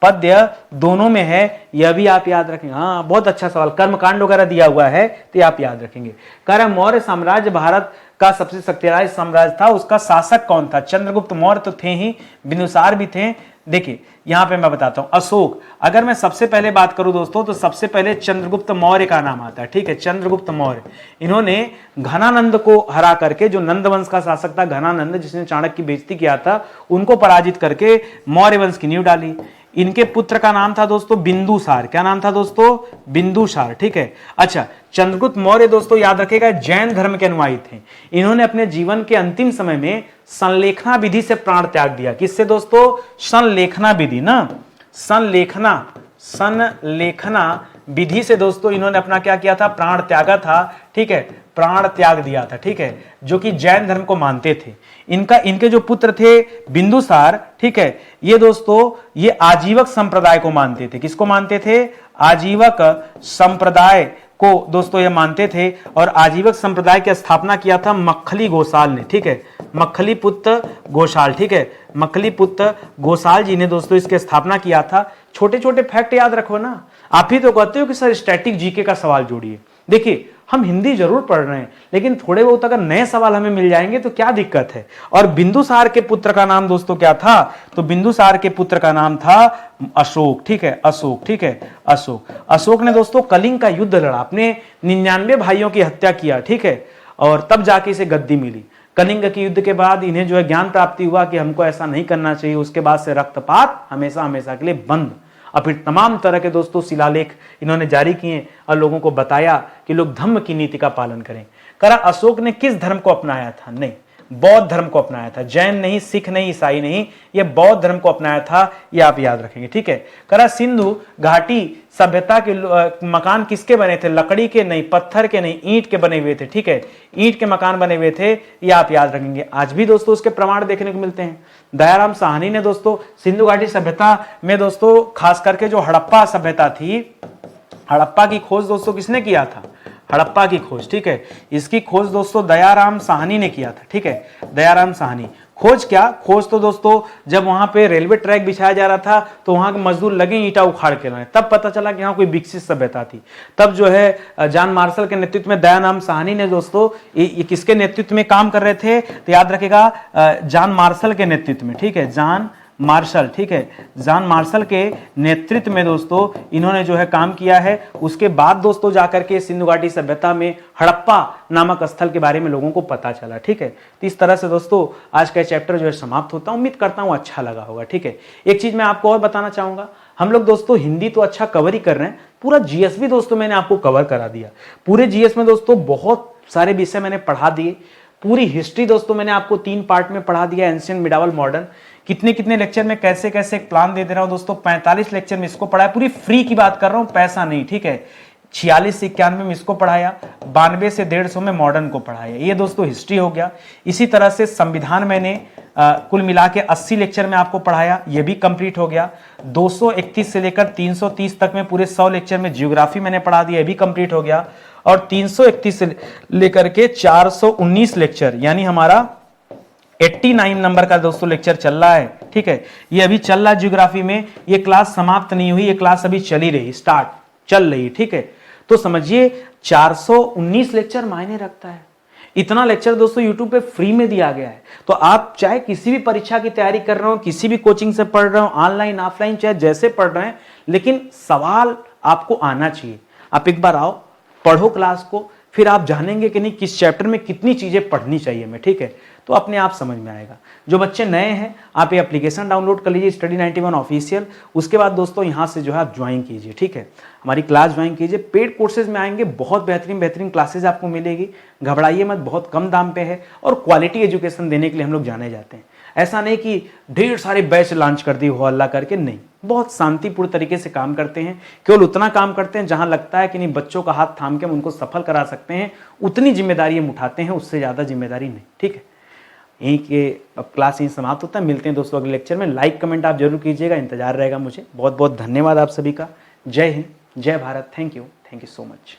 पद्य दोनों में है। यह भी आप याद रखेंगे। हाँ, बहुत अच्छा सवाल, कर्मकांड वगैरह दिया हुआ है तो आप याद रखेंगे। कह रहा मौर्य साम्राज्य भारत का सबसे शक्तिशाली साम्राज्य था। उसका शासक कौन था। चंद्रगुप्त मौर्य तो थे ही, बिंदुसार भी थे। देखिए यहां पे मैं बताता हूं, अशोक, अगर मैं सबसे पहले बात करूं दोस्तों तो सबसे पहले चंद्रगुप्त मौर्य का नाम आता है, ठीक है, चंद्रगुप्त मौर्य। इन्होंने घनानंद को हरा करके, जो नंद वंश का शासक था घनानंद, जिसने चाणक्य की बेइज्जती किया था, उनको पराजित करके मौर्य वंश की नींव डाली। इनके पुत्र का नाम था दोस्तों बिंदुसार। क्या नाम था दोस्तों, बिंदुसार, ठीक है। अच्छा, चंद्रगुप्त मौर्य दोस्तों याद रखेगा जैन धर्म के अनुयायी थे। इन्होंने अपने जीवन के अंतिम समय में संलेखना विधि से प्राण त्याग दिया। किससे दोस्तों, संलेखना विधि ना, संलेखना विधि से दोस्तों इन्होंने अपना क्या किया था, प्राण त्यागा था, ठीक है, प्राण त्याग दिया था, ठीक है, जो कि जैन धर्म को मानते थे। इनके जो पुत्र थे बिंदुसार, ठीक है, ये दोस्तों ये आजीवक संप्रदाय को मानते थे। किसको मानते थे, आजीवक संप्रदाय को दोस्तों ये मानते थे। और आजीवक संप्रदाय की स्थापना किया था मक्खली गोसाल ने, ठीक है, मक्खली पुत्र गोसाल, ठीक है, मक्खली पुत्र गोसाल जी ने दोस्तों इसकी स्थापना किया था। छोटे छोटे फैक्ट याद रखो ना। आप ही तो कहते हो कि सर स्टैटिक जीके का सवाल जोड़िए। देखिए हम हिंदी जरूर पढ़ रहे हैं, लेकिन थोड़े बहुत अगर नए सवाल हमें मिल जाएंगे तो क्या दिक्कत है। और बिंदुसार के पुत्र का नाम दोस्तों क्या था, तो बिंदुसार के पुत्र का नाम था अशोक, ठीक है, अशोक, ठीक है, अशोक। अशोक ने दोस्तों कलिंग का युद्ध लड़ा, अपने 99 भाइयों की हत्या किया, ठीक है, और तब जाके इसे गद्दी मिली। कलिंग के युद्ध के बाद इन्हें जो है ज्ञान प्राप्ति हुआ कि हमको ऐसा नहीं करना चाहिए। उसके बाद से रक्तपात हमेशा हमेशा के लिए बंद। और फिर तमाम तरह के दोस्तों शिलालेख इन्होंने जारी किए और लोगों को बताया कि लोग धम्म की नीति का पालन करें। करा अशोक ने किस धर्म को अपनाया था, नहीं, बौद्ध धर्म को अपनाया था। जैन नहीं, सिख नहीं, ईसाई नहीं, यह बौद्ध धर्म को अपनाया था, यह आप याद रखेंगे, ठीक है। करा सिंधु घाटी सभ्यता के मकान किसके बने थे, लकड़ी के नहीं, पत्थर के नहीं, ईंट के बने हुए थे, ठीक है, ईंट के मकान बने हुए थे, यह आप याद रखेंगे। आज भी दोस्तों उसके प्रमाण देखने को मिलते हैं। दयाराम साहनी ने दोस्तों सिंधु घाटी सभ्यता में दोस्तों खास करके जो हड़प्पा सभ्यता थी, हड़प्पा की खोज दोस्तों किसने किया था, हड़प्पा की खोज, ठीक है, इसकी खोज दोस्तों दयाराम साहनी ने किया था, ठीक है, दयाराम साहनी। खोज क्या, खोज तो दोस्तों जब वहां पे रेलवे ट्रैक बिछाया जा रहा था तो वहां के मजदूर लगे ईंटा उखाड़ के लाए, तब पता चला कि यहाँ कोई विकसित सभ्यता थी। तब जो है जॉन मार्शल के नेतृत्व में दयाराम साहनी ने दोस्तों ये किसके नेतृत्व में काम कर रहे थे, तो याद रखेगा जॉन मार्शल के नेतृत्व में, ठीक है, जॉन मार्शल, ठीक है, जॉन मार्शल के नेतृत्व में दोस्तों इन्होंने जो है काम किया है। उसके बाद दोस्तों जाकर के सिंधु घाटी सभ्यता में हड़प्पा नामक स्थल के बारे में लोगों को पता चला, ठीक है। तो इस तरह से दोस्तों आज का चैप्टर जो है समाप्त होता है। उम्मीद करता हूं अच्छा लगा होगा, ठीक है। एक चीज मैं आपको और बताना चाहूंगा, हम लोग दोस्तों हिंदी तो अच्छा कवर ही कर रहे हैं, पूरा जीएस भी दोस्तों मैंने आपको कवर करा दिया। पूरे जीएस में दोस्तों बहुत सारे विषय मैंने पढ़ा दिए, पूरी हिस्ट्री दोस्तों मैंने आपको 3 पार्ट में पढ़ा दिया, एंशिएंट, मिडावल, मॉडर्न। कितने कितने लेक्चर में कैसे कैसे एक प्लान दे रहा हूं दोस्तों। 45 लेक्चर में इसको पढ़ाया, पूरी फ्री की बात कर रहा हूं, पैसा नहीं, ठीक है। 46 से 91 में इसको पढ़ाया, 92 से 150 में मॉडर्न को पढ़ाया। ये दोस्तों हिस्ट्री हो गया। इसी तरह से संविधान मैंने कुल मिला के 80 लेक्चर में आपको पढ़ाया, ये भी कंप्लीट हो गया। 231 से लेकर 330 तक में पूरे 100 लेक्चर में जियोग्राफी मैंने पढ़ा दिया, ये भी कंप्लीट हो गया। और 331 से लेकर के 419 लेक्चर, यानी हमारा 89 नंबर का दोस्तों लेक्चर चल रहा है, ठीक है। ये अभी चल रहा है ज्योग्राफी में, ये क्लास समाप्त नहीं हुई, ये क्लास अभी चली रही, स्टार्ट चल रही, ठीक है। तो समझिए 419 लेक्चर मायने रखता है। इतना लेक्चर दोस्तों YouTube पे फ्री में दिया गया है। तो आप चाहे किसी भी परीक्षा की तैयारी कर रहे हो, किसी भी कोचिंग से पढ़ रहे हो, ऑनलाइन ऑफलाइन चाहे जैसे पढ़ रहे हैं, लेकिन सवाल आपको आना चाहिए। आप एक बार आओ, पढ़ो क्लास को, फिर आप जानेंगे कि नहीं किस चैप्टर में कितनी चीजें पढ़नी चाहिए मैं, ठीक है। तो अपने आप समझ में आएगा। जो बच्चे नए हैं आप ये एप्लीकेशन डाउनलोड कर लीजिए, स्टडी 91 ऑफिशियल। उसके बाद दोस्तों यहाँ से जो है आप ज्वाइन कीजिए, ठीक है। हमारी क्लास ज्वाइन कीजिए, पेड कोर्सेज में आएंगे, बहुत बेहतरीन बेहतरीन क्लासेज आपको मिलेगी। घबराइए मत, बहुत कम दाम पे है और क्वालिटी एजुकेशन देने के लिए हम लोग जाने जाते हैं। ऐसा नहीं कि ढेर सारे बैच लॉन्च कर दी हो अल्लाह करके, नहीं, बहुत शांतिपूर्ण तरीके से काम करते हैं। केवल उतना काम करते हैं जहां लगता है कि नहीं बच्चों का हाथ थाम के हम उनको सफल करा सकते हैं, उतनी जिम्मेदारी हम उठाते हैं, उससे ज्यादा जिम्मेदारी नहीं, ठीक है। यहीं के अब क्लास यहीं समाप्त होता है। मिलते हैं दोस्तों अगले लेक्चर में। लाइक कमेंट आप जरूर कीजिएगा, इंतजार रहेगा मुझे। बहुत बहुत धन्यवाद आप सभी का। जय हिंद, जय Bharat. Thank you so much.